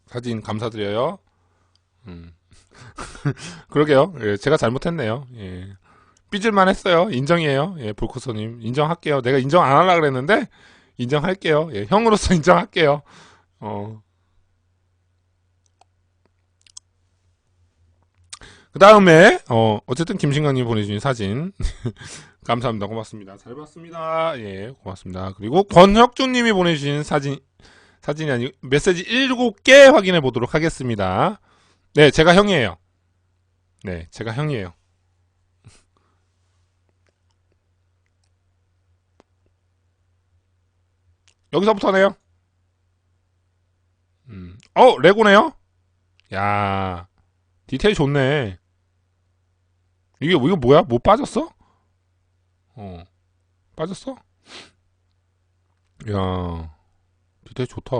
사진 감사드려요. 음. 그러게요. 예, 제가 잘못했네요. 예. 삐질만 했어요. 인정이에요. 예, 볼코서님. 인정할게요. 내가 인정 안 하려고 그랬는데, 인정할게요. 예, 형으로서 인정할게요. 그 다음에, 어쨌든 김신강님 보내주신 사진. 감사합니다. 고맙습니다. 잘 봤습니다. 예, 고맙습니다. 그리고 권혁준님이 보내주신 사진이 아니고 메시지 7개 확인해 보도록 하겠습니다. 네, 제가 형이에요. 네, 제가 형이에요. 여기서부터네요. 레고네요? 야, 디테일 좋네. 이거 뭐야? 뭐 빠졌어? 빠졌어? 야, 디테일 좋다.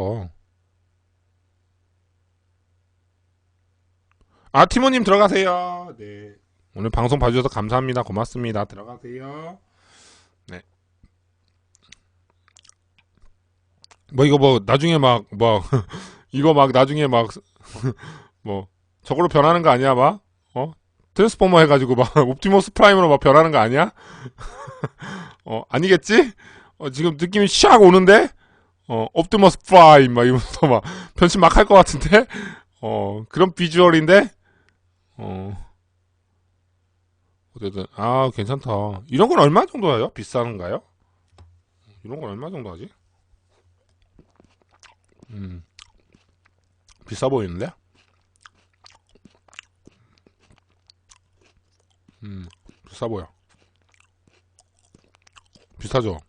티모님 들어가세요. 네. 오늘 방송 봐주셔서 감사합니다. 고맙습니다. 들어가세요. 네. 이거 나중에 이거 나중에 저걸로 변하는 거 아니야, 트랜스포머 해가지고 옵티머스 프라임으로 변하는 거 아니야? 아니겠지? 지금 느낌이 샥 오는데? 옵티머스 프라임, 이러면서 변신 막 할 것 같은데? 그런 비주얼인데? 어쨌든, 괜찮다. 이런 건 얼마 정도 해요? 비싼가요? 이런 건 얼마 정도 하지? 비싸 보이는데? 비싸 보여. 비싸 못하죠.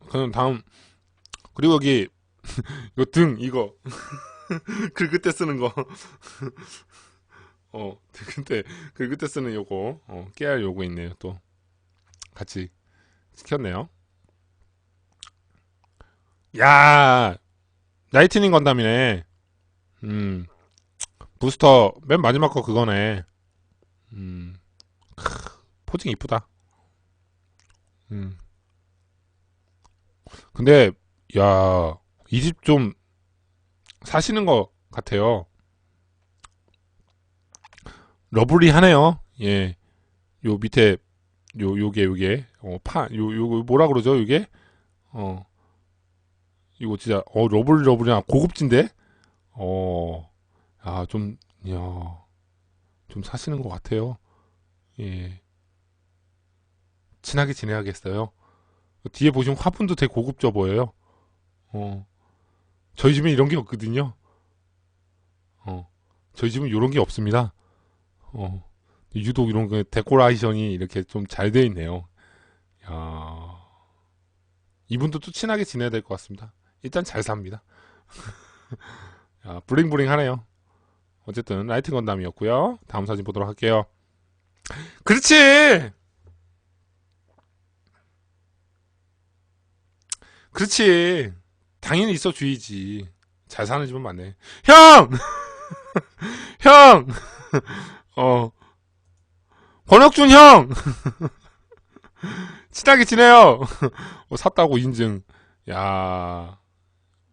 그럼 다음, 그리고 여기, 이거 등, 이거. 긁을 때 쓰는 거. 긁을 때 쓰는 요거. 깨알 요거 있네요, 또. 같이 시켰네요. 야, 라이트닝 건담이네. 부스터, 맨 마지막 거 그거네. 포징 이쁘다. 근데, 야, 이 집 좀 사시는 것 같아요. 러블리하네요. 예. 요 밑에, 요게, 뭐라 그러죠, 요게? 이거 진짜, 러블리한 고급진데? 야, 좀 사시는 것 같아요. 예. 친하게 지내야겠어요. 뒤에 보시면 화분도 되게 고급져 보여요. 어, 저희 집엔 이런 게 없거든요. 저희 집은 이런 게 없습니다. 유독 이런 거 데코레이션이 이렇게 좀 잘 돼 있네요. 야, 이분도 또 친하게 지내야 될 것 같습니다. 일단 잘 삽니다. 야, 블링블링 하네요. 어쨌든 라이트 건담이었고요. 다음 사진 보도록 할게요. 그렇지. 그렇지. 당연히 있어줘야지. 잘 사는 집은 맞네. 형! 형! 어, 권혁준 형! 친하게 지내요! 샀다고 인증. 야,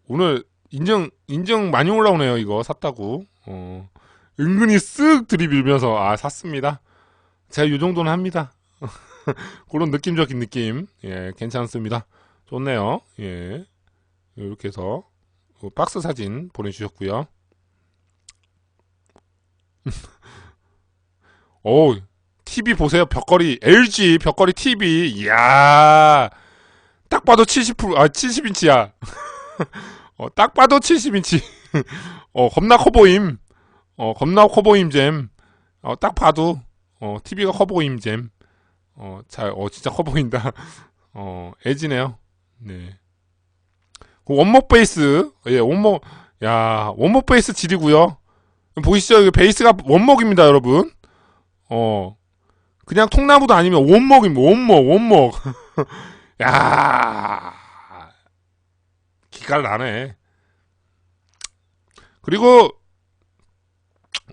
오늘 인증 많이 올라오네요, 이거. 샀다고. 은근히 쓱 들이밀면서, 샀습니다. 제가 요 정도는 합니다. 그런 느낌적인 느낌. 예, 괜찮습니다. 좋네요. 예. 이렇게 해서, 박스 사진 보내주셨고요. 오, TV 보세요. 벽걸이. LG 벽걸이 TV. 이야. 딱 봐도 70인치야. 딱 봐도 70인치. 겁나 커 보임. 겁나 커 보임 잼. 딱 봐도, TV가 커 보임 잼. 진짜 커 보인다. LG네요. 네. 그 원목 베이스. 예, 원목 베이스 질이고요. 보이시죠? 이게 베이스가 원목입니다, 여러분. 그냥 통나무도 아니면 원목입니다. 원목. 야, 기가 나네. 그리고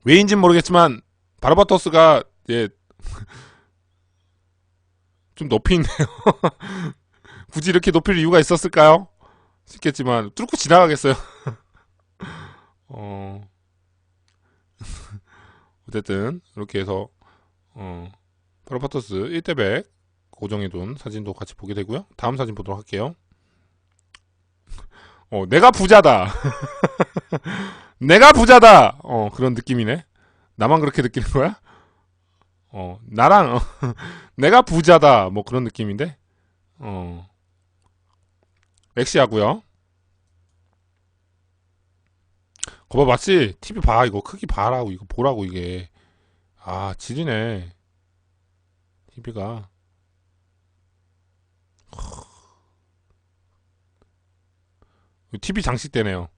왜인진 모르겠지만 바르바토스가 예, 좀 높이 있네요. 굳이 이렇게 높일 이유가 있었을까요? 싶겠지만 뚫고 지나가겠어요. 어쨌든 이렇게 해서 바르바토스 1대 100 고정해둔 사진도 같이 보게 되고요. 다음 사진 보도록 할게요. 내가 부자다. 내가 부자다. 그런 느낌이네. 나만 그렇게 느끼는 거야? 나랑 내가 부자다. 뭐 그런 느낌인데. 엑시하고요. 거봐 맞지? TV 봐 이거 크기 봐라고 이거 보라고 이게. 지리네. TV가. TV 장식대네요.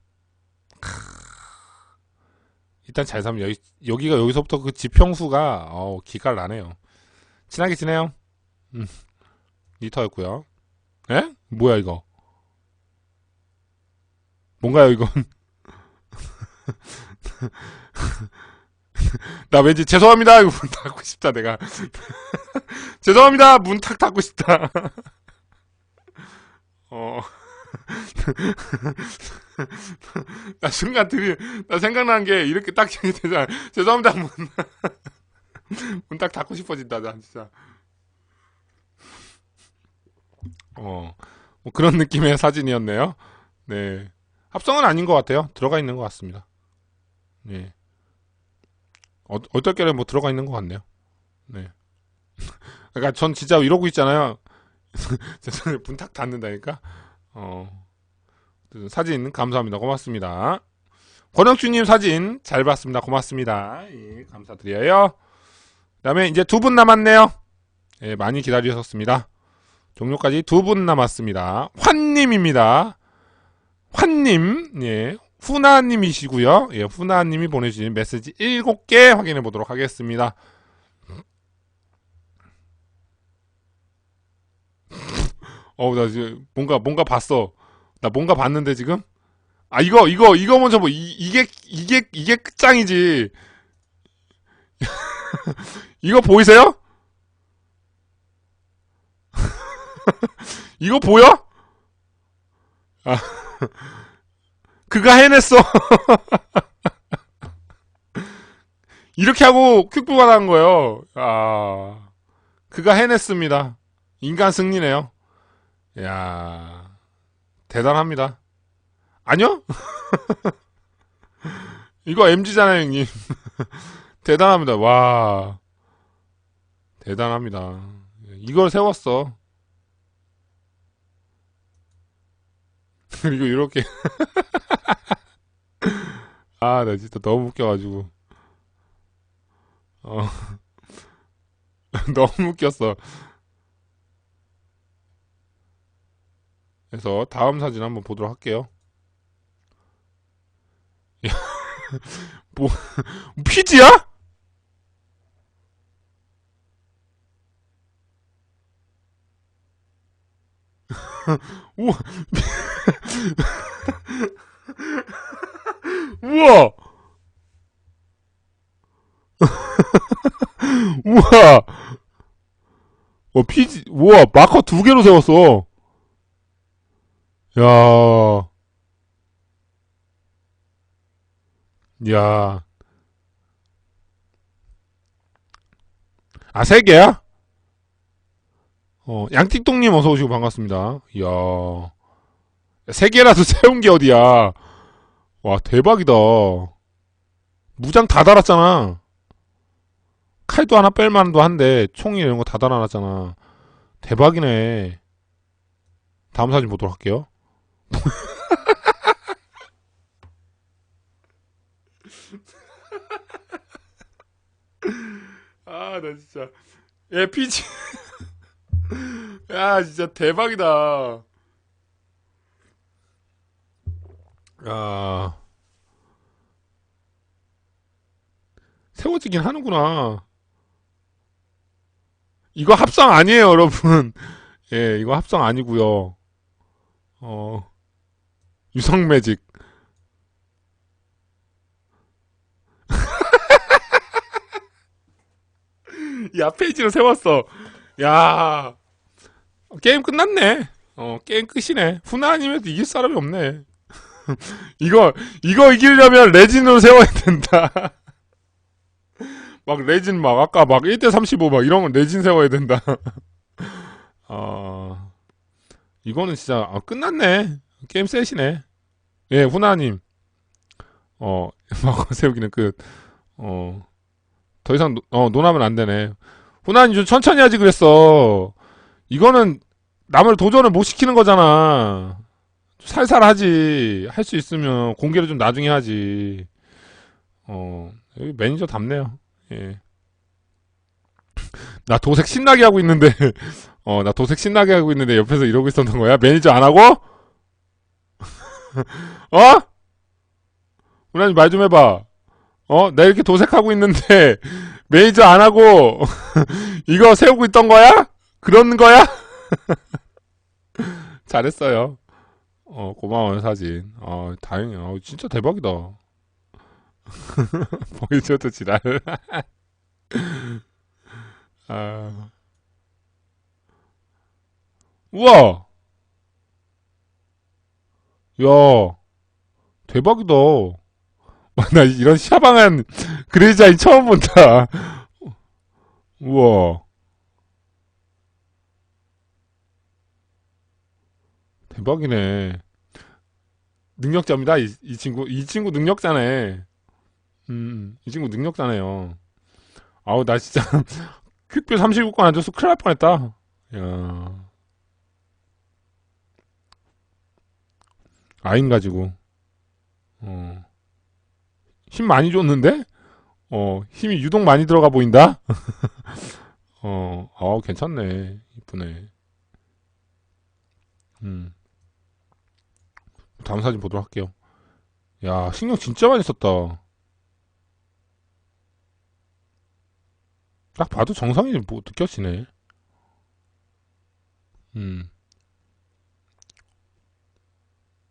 일단 잘 사면 여기가 여기서부터 그 지평수가 기가 나네요. 친하게 지내요. 리터였고요. 에? 뭐야 이거? 뭔가요 이건? 나 왠지 죄송합니다. 이거 문 닫고 싶다 내가. 죄송합니다. 문 탁 닫고 싶다. 어. 나 순간 나 생각난 게 이렇게 딱 되잖아. 죄송합니다. 문 딱 닫고 싶어진다. 나 진짜. 뭐 그런 느낌의 사진이었네요. 네. 합성은 아닌 것 같아요. 들어가 있는 것 같습니다. 네. 어떨결에 뭐 들어가 있는 것 같네요. 네. 그러니까 전 진짜 이러고 있잖아요. 문 탁 닫는다니까. 사진 감사합니다. 고맙습니다. 권영주님 사진 잘 봤습니다. 고맙습니다. 예, 감사드려요. 그 다음에 이제 두 분 남았네요. 예, 많이 기다리셨습니다. 종료까지 2분 남았습니다. 환님입니다. 환님, 예, 후나님이시고요. 예, 후나님이 보내주신 메시지 7개 확인해 보도록 하겠습니다. 나 지금 뭔가 봤어. 나 뭔가 봤는데 지금? 아, 이거 먼저 이게 끝장이지. 이거 보이세요? 이거 보여? 아, 그가 해냈어. 이렇게 하고 퀵뷰 받은 거예요. 아, 그가 해냈습니다. 인간 승리네요. 야, 대단합니다. 아니요? 이거 MG잖아요, 형님. 대단합니다. 와, 대단합니다. 이걸 세웠어. 그리고 이렇게. 아, 나 진짜 너무 웃겨가지고. 어, 너무 웃겼어. 그래서 다음 사진 한번 보도록 할게요. 뭐, 피지야? 우와, 우와, 우와. 피지, 우와, 마커 2개로 세웠어. 야, 야. 아, 3개야? 양틱동님 어서 오시고 반갑습니다. 이야. 3개라도 세운 게 어디야. 와, 대박이다. 무장 다 달았잖아. 칼도 하나 뺄만도 한데, 총이 이런 거 다 달아놨잖아. 대박이네. 다음 사진 보도록 할게요. 아, 나 진짜. 피지. 야, 진짜 대박이다. 야, 세워지긴 하는구나. 이거 합성 아니에요, 여러분. 예, 이거 합성 아니고요. 어, 유성 매직. 야, 페이지로 세웠어. 야, 게임 끝났네. 게임 끝이네. 후나 아니면 이길 사람이 없네. 이거 이기려면 레진으로 세워야 된다. 막 레진 막 아까 막 1대 35 막 이런 건 레진 세워야 된다. 어, 이거는 진짜 끝났네. 게임 셋이네. 예, 후나님. 막 세우기는 끝. 어, 더 이상 논하면 안 되네. 후나님 좀 천천히 하지 그랬어. 이거는 남을 도전을 못 시키는 거잖아. 살살 하지. 할 수 있으면 공개를 좀 나중에 하지. 여기 매니저답네요. 예. 나 도색 신나게 하고 있는데, 나 도색 신나게 하고 있는데 옆에서 이러고 있었던 거야? 매니저 안 하고? 어? 우나님 말 좀 해봐. 나 이렇게 도색하고 있는데, 매니저 안 하고, 이거 세우고 있던 거야? 그런 거야? 잘했어요. 고마워요, 사진. 다행이야. 진짜 대박이다. 보여줘도 지랄. 아, 우와! 야, 대박이다. 나 이런 샤방한 그레이자인 처음 본다. 우와, 대박이네. 능력자입니다. 이 친구 능력자네. 이 친구 능력자네요. 아우, 나 진짜 퀵뷰 39권 안 줬어 큰일 날 뻔했다. 야, 아인 가지고. 어, 힘 많이 줬는데? 힘이 유독 많이 들어가 보인다? 괜찮네. 이쁘네. 음, 다음 사진 보도록 할게요. 야, 신경 진짜 많이 썼다. 딱 봐도 정성이 뭐 느껴지네. 음,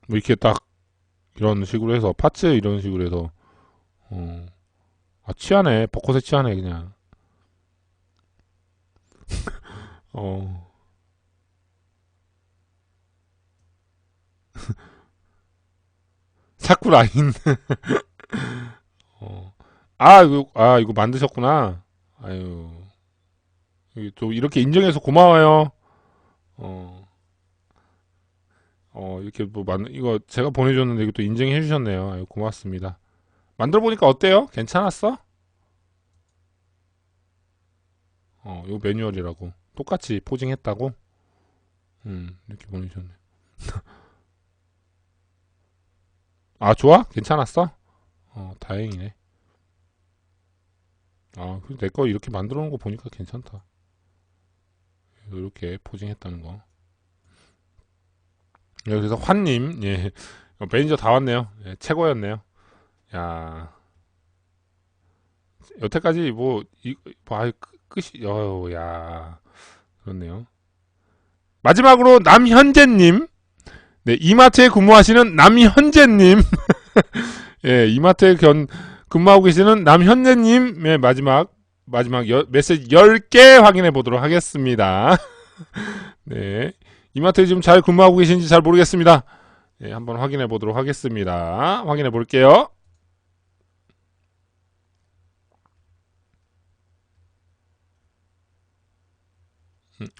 뭐 이렇게 딱 이런 식으로 해서 파츠 이런 식으로 해서 어, 취하네. 벚꽃에 취하네 그냥. 어, 사쿠라인. 어, 이거 만드셨구나. 아유, 또 이렇게 인정해서 고마워요. 어, 이렇게 뭐 이거 제가 보내줬는데 이거 또 인정해 주셨네요. 아유, 고맙습니다. 만들어 보니까 어때요? 괜찮았어? 요 매뉴얼이라고. 똑같이 포징했다고? 이렇게 보내주셨네. 아, 좋아? 괜찮았어? 다행이네. 내 거 이렇게 만들어 놓은 거 보니까 괜찮다. 이렇게 포징했다는 거. 여기서 환님, 예. 매니저 다 왔네요. 예, 최고였네요. 야, 여태까지 끝이, 야, 그렇네요. 마지막으로 남현재님, 네, 이마트에 근무하시는 남현재님, 예, 근무하고 계시는 남현재님의 마지막 메시지 10개 확인해 보도록 하겠습니다. 네. 이마트에 지금 잘 근무하고 계신지 잘 모르겠습니다. 네, 한번 확인해 보도록 하겠습니다. 확인해 볼게요.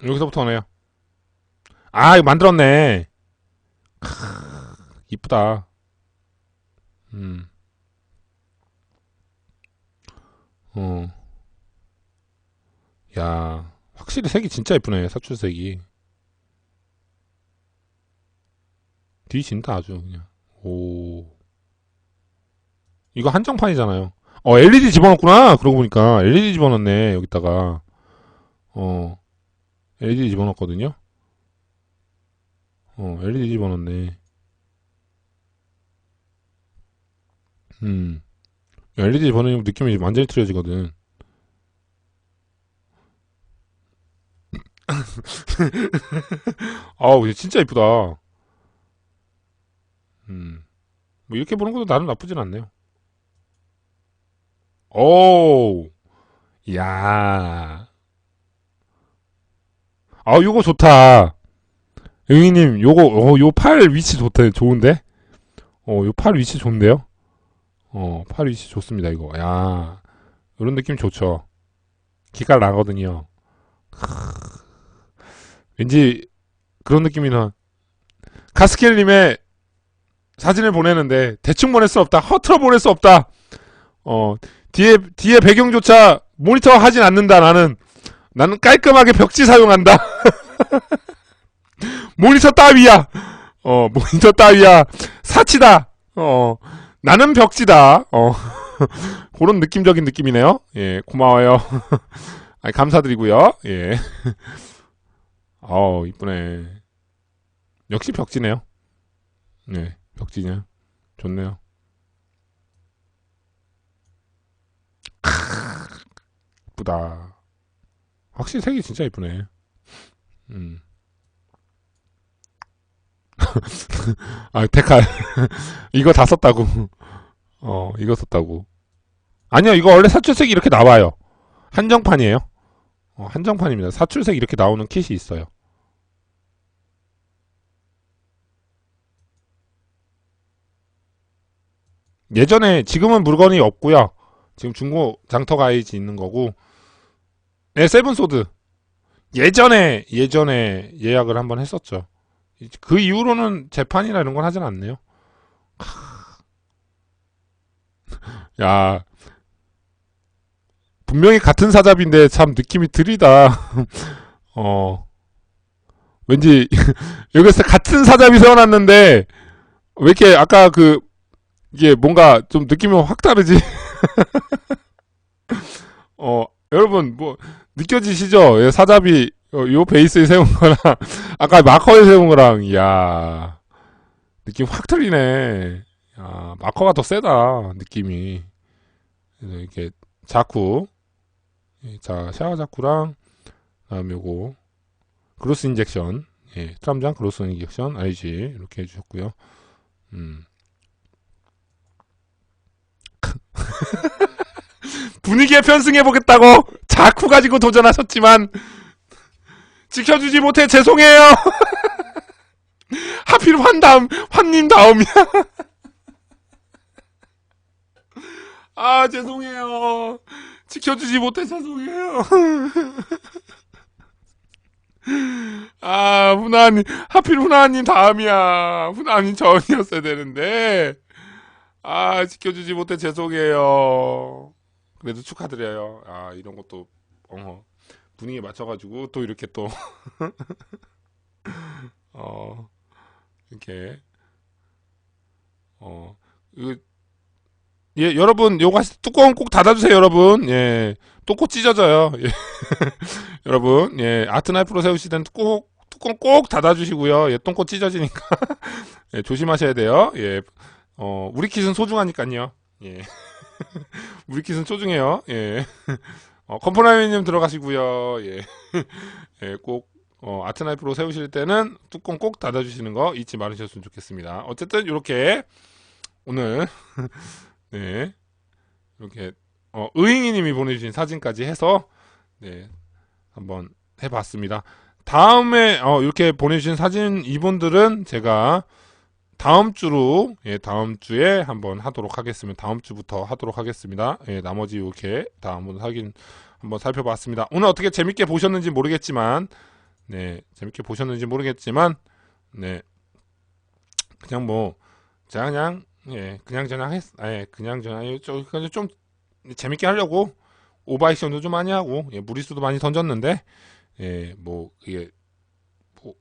여기서부터 오네요. 이거 만들었네. 이쁘다. 음, 어, 야, 확실히 색이 진짜 이쁘네. 사출색이. 뒤진다 아주 그냥. 오, 이거 한정판이잖아요. LED 집어넣었구나. 그러고 보니까 LED 집어넣네 여기다가. 어, LED 집어넣었거든요. LED 집어넣네. 음, LED 집어넣으면 느낌이 완전히 틀려지거든. 아우, 진짜 이쁘다. 음, 뭐 이렇게 보는 것도 나름 나쁘진 않네요. 오, 야, 요거 좋다. 응이님, 요 팔 위치 좋은데? 요 팔 위치 좋은데요? 팔 위치 좋습니다, 이거. 야, 이런 느낌 좋죠. 기깔 나거든요. 왠지 그런 느낌이나. 카스켈님의 사진을 보내는데, 대충 보낼 수 없다. 허투루 보낼 수 없다. 어, 뒤에 배경조차 모니터 하진 않는다, 나는 깔끔하게 벽지 사용한다. 모니터 따위야. 모니터 따위야. 사치다. 나는 벽지다. 그런 느낌적인 느낌이네요. 예, 고마워요. 감사드리고요. 예. 이쁘네. 역시 벽지네요. 네, 벽지냐. 좋네요. 이쁘다. 확실히 색이 진짜 이쁘네. 음. 데칼. 이거 다 썼다고. 이거 썼다고. 아니요, 이거 원래 사출색이 이렇게 나와요. 한정판이에요. 한정판입니다. 사출색 이렇게 나오는 킷이 있어요. 예전에, 지금은 물건이 없고요. 지금 중고 장터 가이지 있는 거고. 네, 세븐소드. 예전에 예약을 한번 했었죠. 그 이후로는 재판이나 이런 건 하진 않네요. 야, 분명히 같은 사잡인데 참 느낌이 들이다. 어, 왠지 여기서 같은 사잡이 세워놨는데 왜 이렇게 아까 이게 뭔가 좀 느낌이 확 다르지? 여러분 뭐 느껴지시죠? 예, 사자비, 요 베이스에 세운 거랑, 아까 마커에 세운 거랑, 이야, 느낌 확 틀리네. 야, 마커가 더 세다, 느낌이. 그래서 이렇게, 자쿠, 예, 자, 샤워 자쿠랑, 다음에 요거, 그로스 인젝션, 예, 트람장 그로스 인젝션, RG, 이렇게 해주셨고요. 분위기에 편승해보겠다고, 자쿠 가지고 도전하셨지만, 지켜주지 못해 죄송해요. 하필 환님 다음이야. 아, 죄송해요. 지켜주지 못해 죄송해요. 아, 하필 훈아님 다음이야. 훈아님 전이었어야 되는데. 아, 지켜주지 못해 죄송해요. 그래도 축하드려요. 아, 이런 것도, 분위기에 맞춰가지고, 또 이렇게 또, 어, 이렇게, 어, 이거 예, 여러분, 요거 뚜껑 꼭 닫아주세요, 여러분. 예, 또 꼭 찢어져요. 예, 여러분, 예, 아트나이프로 세우실 땐 뚜껑 꼭 닫아주시고요. 예, 똥꼬 찢어지니까. 예, 조심하셔야 돼요. 예, 우리 킷은 소중하니까요. 예, 우리 킷은 소중해요. 예, 컴포나미님 들어가시고요. 예, 예, 꼭, 아트나이프로 세우실 때는 뚜껑 꼭 닫아주시는 거 잊지 말으셨으면 좋겠습니다. 어쨌든, 이렇게, 오늘, 네, 이렇게 의잉이님이 보내주신 사진까지 해서 네 한번 해봤습니다. 다음에 이렇게 보내주신 사진 이분들은 제가 다음 주로 다음 주에 한번 하도록 하겠습니다. 다음 주부터 하도록 하겠습니다. 예, 나머지 이렇게 다 한번 확인 한번 살펴봤습니다. 오늘 어떻게 재밌게 보셨는지 모르겠지만 네 재밌게 보셨는지 모르겠지만 네 그냥 뭐 제가 그냥 예 그냥 저냥 그냥 저냥 좀 재밌게 하려고 오버액션도 좀 많이 하고 무리수도 많이 던졌는데 뭐 이게 뭐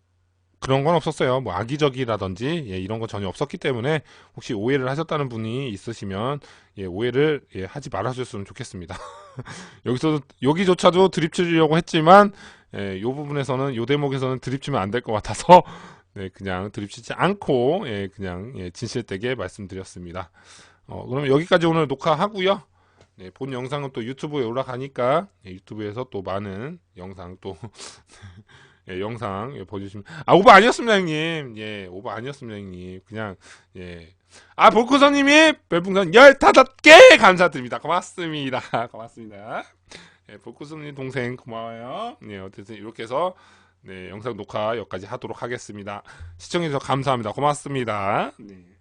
그런 건 없었어요. 뭐 악의적이라든지 이런 건 전혀 없었기 때문에 혹시 오해를 하셨다는 분이 있으시면 오해를 하지 말아주셨으면 좋겠습니다. 여기조차도 드립 치려고 했지만 요 부분에서는 요 대목에서는 드립 치면 안 될 것 같아서 네 그냥 드립 치지 않고 그냥 진실되게 말씀드렸습니다. 그럼 여기까지 오늘 녹화하고요. 네, 본 영상은 또 유튜브에 올라가니까 유튜브에서 또 많은 영상 또 영상 보여주시면 오버 아니었습니다 형님. 오버 아니었습니다 형님. 그냥 볼코선님이 별풍선 15개 감사드립니다. 고맙습니다. 고맙습니다. 볼코선님 동생 고마워요. 어쨌든 이렇게 해서 영상 녹화 여기까지 하도록 하겠습니다. 시청해주셔서 감사합니다. 고맙습니다. 네.